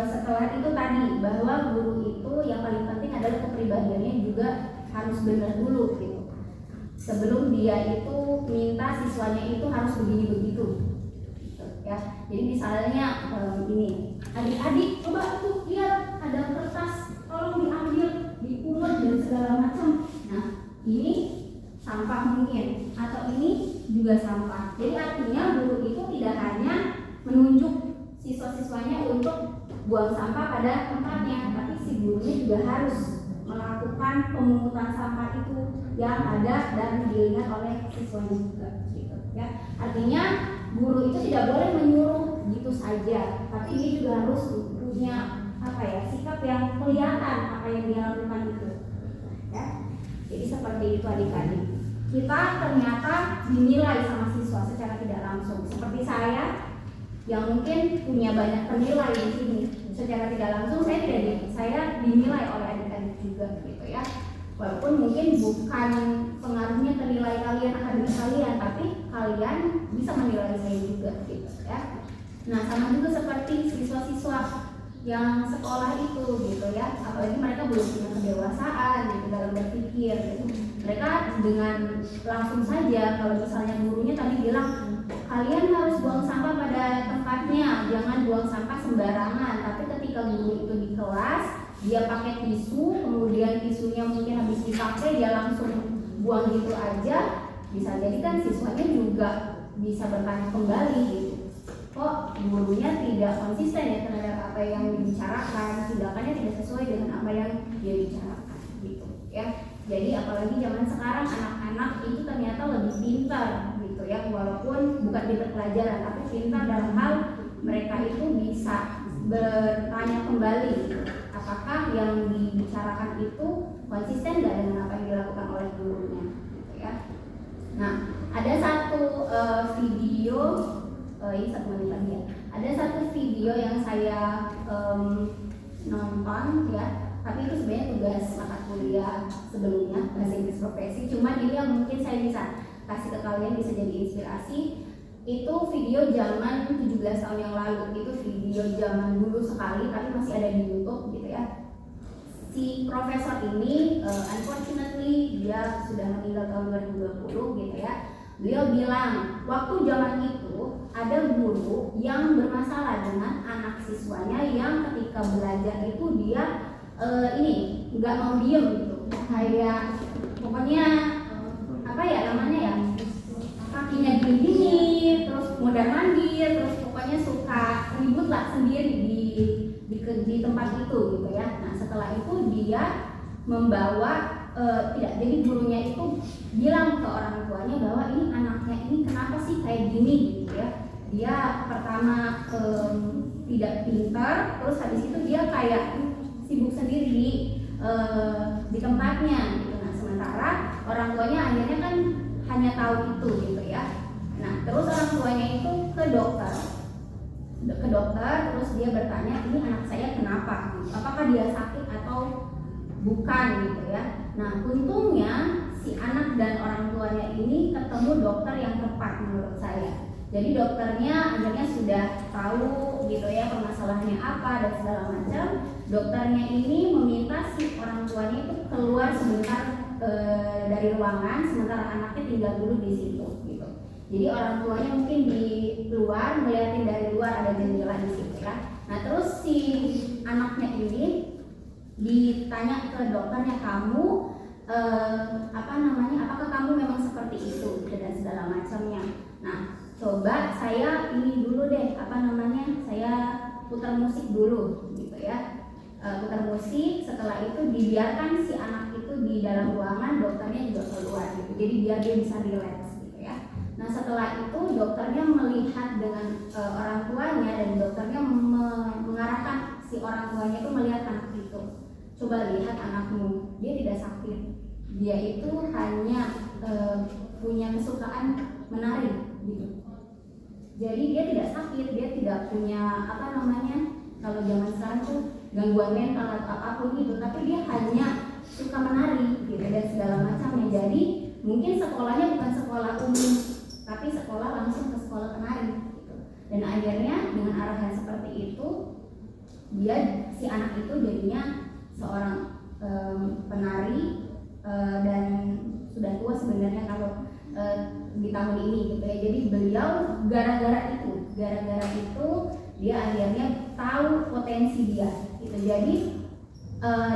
setelah itu tadi bahwa guru itu yang paling penting adalah kepribadiannya juga harus benar dulu gitu. Sebelum dia itu minta siswanya itu harus begini begitu gitu, ya. Jadi misalnya ini, adik-adik coba tuh lihat ada kertas, tolong diambil, dipungut dan segala macam. Nah ini sampah mungkin, atau ini juga sampah. Jadi artinya guru itu tidak hanya menunjuk siswa-siswanya untuk buang sampah pada tempatnya, tapi si gurunya juga harus melakukan pemungutan sampah itu yang ada dan dilihat oleh siswanya juga gitu ya. Artinya guru itu tidak boleh menyuruh gitu saja, tapi dia juga harus punya sikap yang kelihatan apa yang dia lakukan itu ya. Jadi seperti itu adik-adik, kita ternyata dinilai sama siswa secara tidak langsung. Seperti saya yang mungkin punya banyak penilai di sini, secara tidak langsung saya dinilai oleh adik-adik juga gitu ya. Walaupun mungkin bukan pengaruhnya ke nilai kalian, akademik kalian, tapi kalian bisa menilai saya juga gitu ya. Nah sama juga seperti siswa-siswa yang sekolah itu gitu ya, apalagi mereka belum punya kedewasaan gitu dalam berpikir gitu. Mereka dengan langsung saja, kalau misalnya gurunya tadi bilang kalian harus buang sampah pada tempatnya, jangan buang sampah sembarangan. Tapi ketika guru itu di kelas, dia pakai tisu, kemudian tisunya mungkin habis dipakai, dia langsung buang gitu aja, bisa jadi kan siswanya juga bisa bertanya kembali gitu, kok gurunya tidak konsisten ya terhadap apa yang dibicarakan, tindakannya tidak sesuai dengan apa yang dia bicarakan gitu ya. Jadi apalagi zaman sekarang anak-anak itu ternyata lebih pintar gitu ya, walaupun bukan pintar pelajaran, tapi pintar dalam hal mereka itu bisa bertanya kembali gitu, apakah yang dibicarakan itu konsisten nggak dengan apa yang dilakukan oleh gurunya gitu ya. Nah ada satu video, ini 1 menit lagi ya, ada satu video yang saya nonton ya, tapi itu sebenarnya tugas mata kuliah sebelumnya, bahasa Inggris profesi. Cuma ini yang mungkin saya bisa kasih ke kalian, bisa jadi inspirasi. Itu video zaman 17 17 tahun yang lalu, itu video zaman dulu sekali tapi masih ada di YouTube gitu ya. Si profesor ini unfortunately dia sudah meninggal tahun 2020 gitu ya. Beliau bilang waktu zaman itu ada guru yang bermasalah dengan anak siswanya yang ketika belajar itu dia ini nggak mau diem gitu, kayak pokoknya apa ya namanya ya, kakinya gini, terus mudah mandir, terus pokoknya suka ribut lah sendiri di tempat itu gitu ya. Nah setelah itu dia membawa tidak, jadi gurunya itu bilang ke orang tuanya bahwa ini anaknya ini kenapa sih kayak gini gitu ya. Dia pertama tidak pintar, terus habis itu dia kayak sibuk sendiri di tempatnya gitu. Nah sementara orang tuanya akhirnya kan hanya tahu itu gitu ya. Nah terus orang tuanya itu ke dokter, terus dia bertanya ini anak saya kenapa gitu. Apakah dia sakit atau bukan gitu ya. Nah untungnya si anak dan orang tuanya ini ketemu dokter yang tepat menurut saya. Jadi dokternya akhirnya sudah tahu gitu ya permasalahannya apa dan segala macam. Dokternya ini meminta si orang tuanya itu keluar sebentar dari ruangan, sementara anaknya tinggal dulu di situ gitu. Jadi orang tuanya mungkin di luar ngeliatin dari luar, ada jendela di situ ya. Nah terus si anaknya ini ditanya ke dokternya, kamu apakah kamu memang seperti itu dan segala macamnya. Nah coba saya ini dulu deh, saya putar musik dulu gitu ya. Putar musik, setelah itu dibiarkan si anak itu di dalam ruangan, dokternya juga keluar gitu. Jadi biar dia bisa relax gitu ya. Nah setelah itu dokternya melihat dengan orang tuanya, dan dokternya mengarahkan si orang tuanya itu melihat anak itu. Coba lihat anakmu, dia tidak sakit, dia itu hanya punya kesukaan menari gitu. Jadi dia tidak sakit, dia tidak punya kalau zaman sekarang tuh gangguan mental atau apapun gitu, tapi dia hanya suka menari gitu dan segala macamnya. Jadi mungkin sekolahnya bukan sekolah umum, tapi sekolah langsung ke sekolah penari gitu. Dan akhirnya dengan arahan seperti itu, si anak itu jadinya seorang penari dan sudah tua sebenarnya kalau di tahun ini gitu ya. Jadi beliau gara-gara itu dia akhirnya tahu potensi dia gitu. Jadi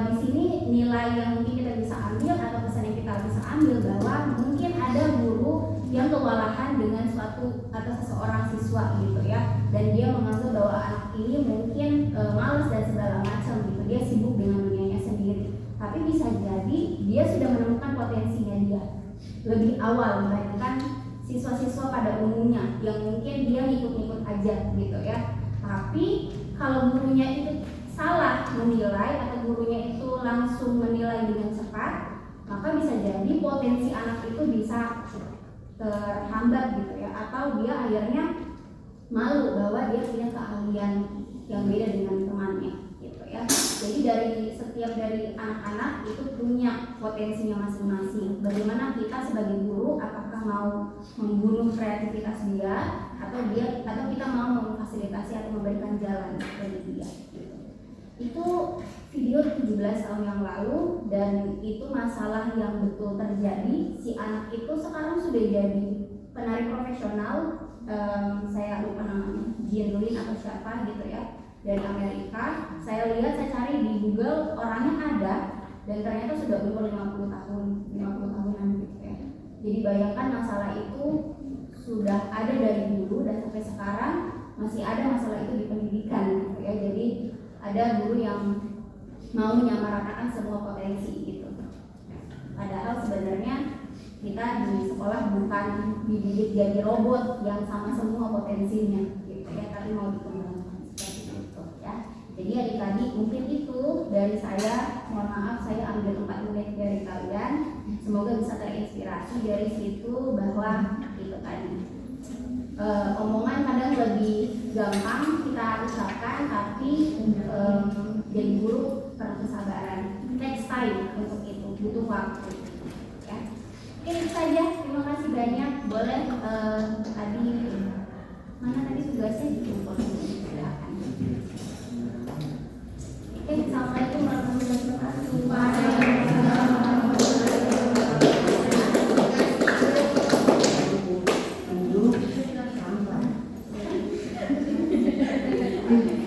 di sini nilai yang mungkin kita bisa ambil atau pesan yang kita bisa ambil bahwa mungkin ada guru yang kewalahan dengan suatu atau seseorang siswa gitu ya, dan dia menganggap bahwa anak ini mungkin malas dan segala macam gitu, dia sibuk dengan dunianya sendiri. Tapi bisa jadi dia sudah menemukan potensinya dia lebih awal dibandingkan siswa-siswa pada umumnya yang mungkin dia ngikut-ngikut aja gitu ya. Tapi kalau gurunya itu salah menilai atau gurunya itu langsung menilai dengan cepat, maka bisa jadi potensi anak itu bisa terhambat gitu ya, atau dia akhirnya malu bahwa dia punya keahlian yang beda dengan temannya gitu ya. Jadi dari anak-anak itu punya potensinya masing-masing. Bagaimana kita sebagai guru, apakah mau membunuh kreativitas dia atau kita mau memfasilitasi atau memberikan jalan bagi dia gitu. Itu video 17 tahun yang lalu, dan itu masalah yang betul terjadi. Si anak itu sekarang sudah jadi penari profesional, saya lupa namanya, Jean Lin atau siapa gitu ya, dari Amerika. Saya cari di Google, orangnya ada, dan ternyata sudah umur 50 tahunan gitu ya. Jadi bayangkan masalah itu sudah ada dari dulu dan sampai sekarang masih ada masalah itu di pendidikan gitu ya. Jadi ada guru yang mau menyamaratakan semua potensi gitu. Padahal sebenarnya kita di sekolah bukan dididik jadi robot yang sama semua potensinya gitu ya, tapi mau dikembangkan seperti itu ya. Jadi adik-adik mungkin itu dari saya. Mohon maaf saya ambil 4 menit dari kalian. Semoga bisa terinspirasi dari situ bahwa itu tadi. Omongan kadang lebih gampang kita ucapkan, tapi jadi guru perlu kesabaran. Next time untuk itu butuh waktu. Ya. Oke, itu saja. Terima kasih banyak. Boleh tadi mana tadi tugasnya gitu. Jadi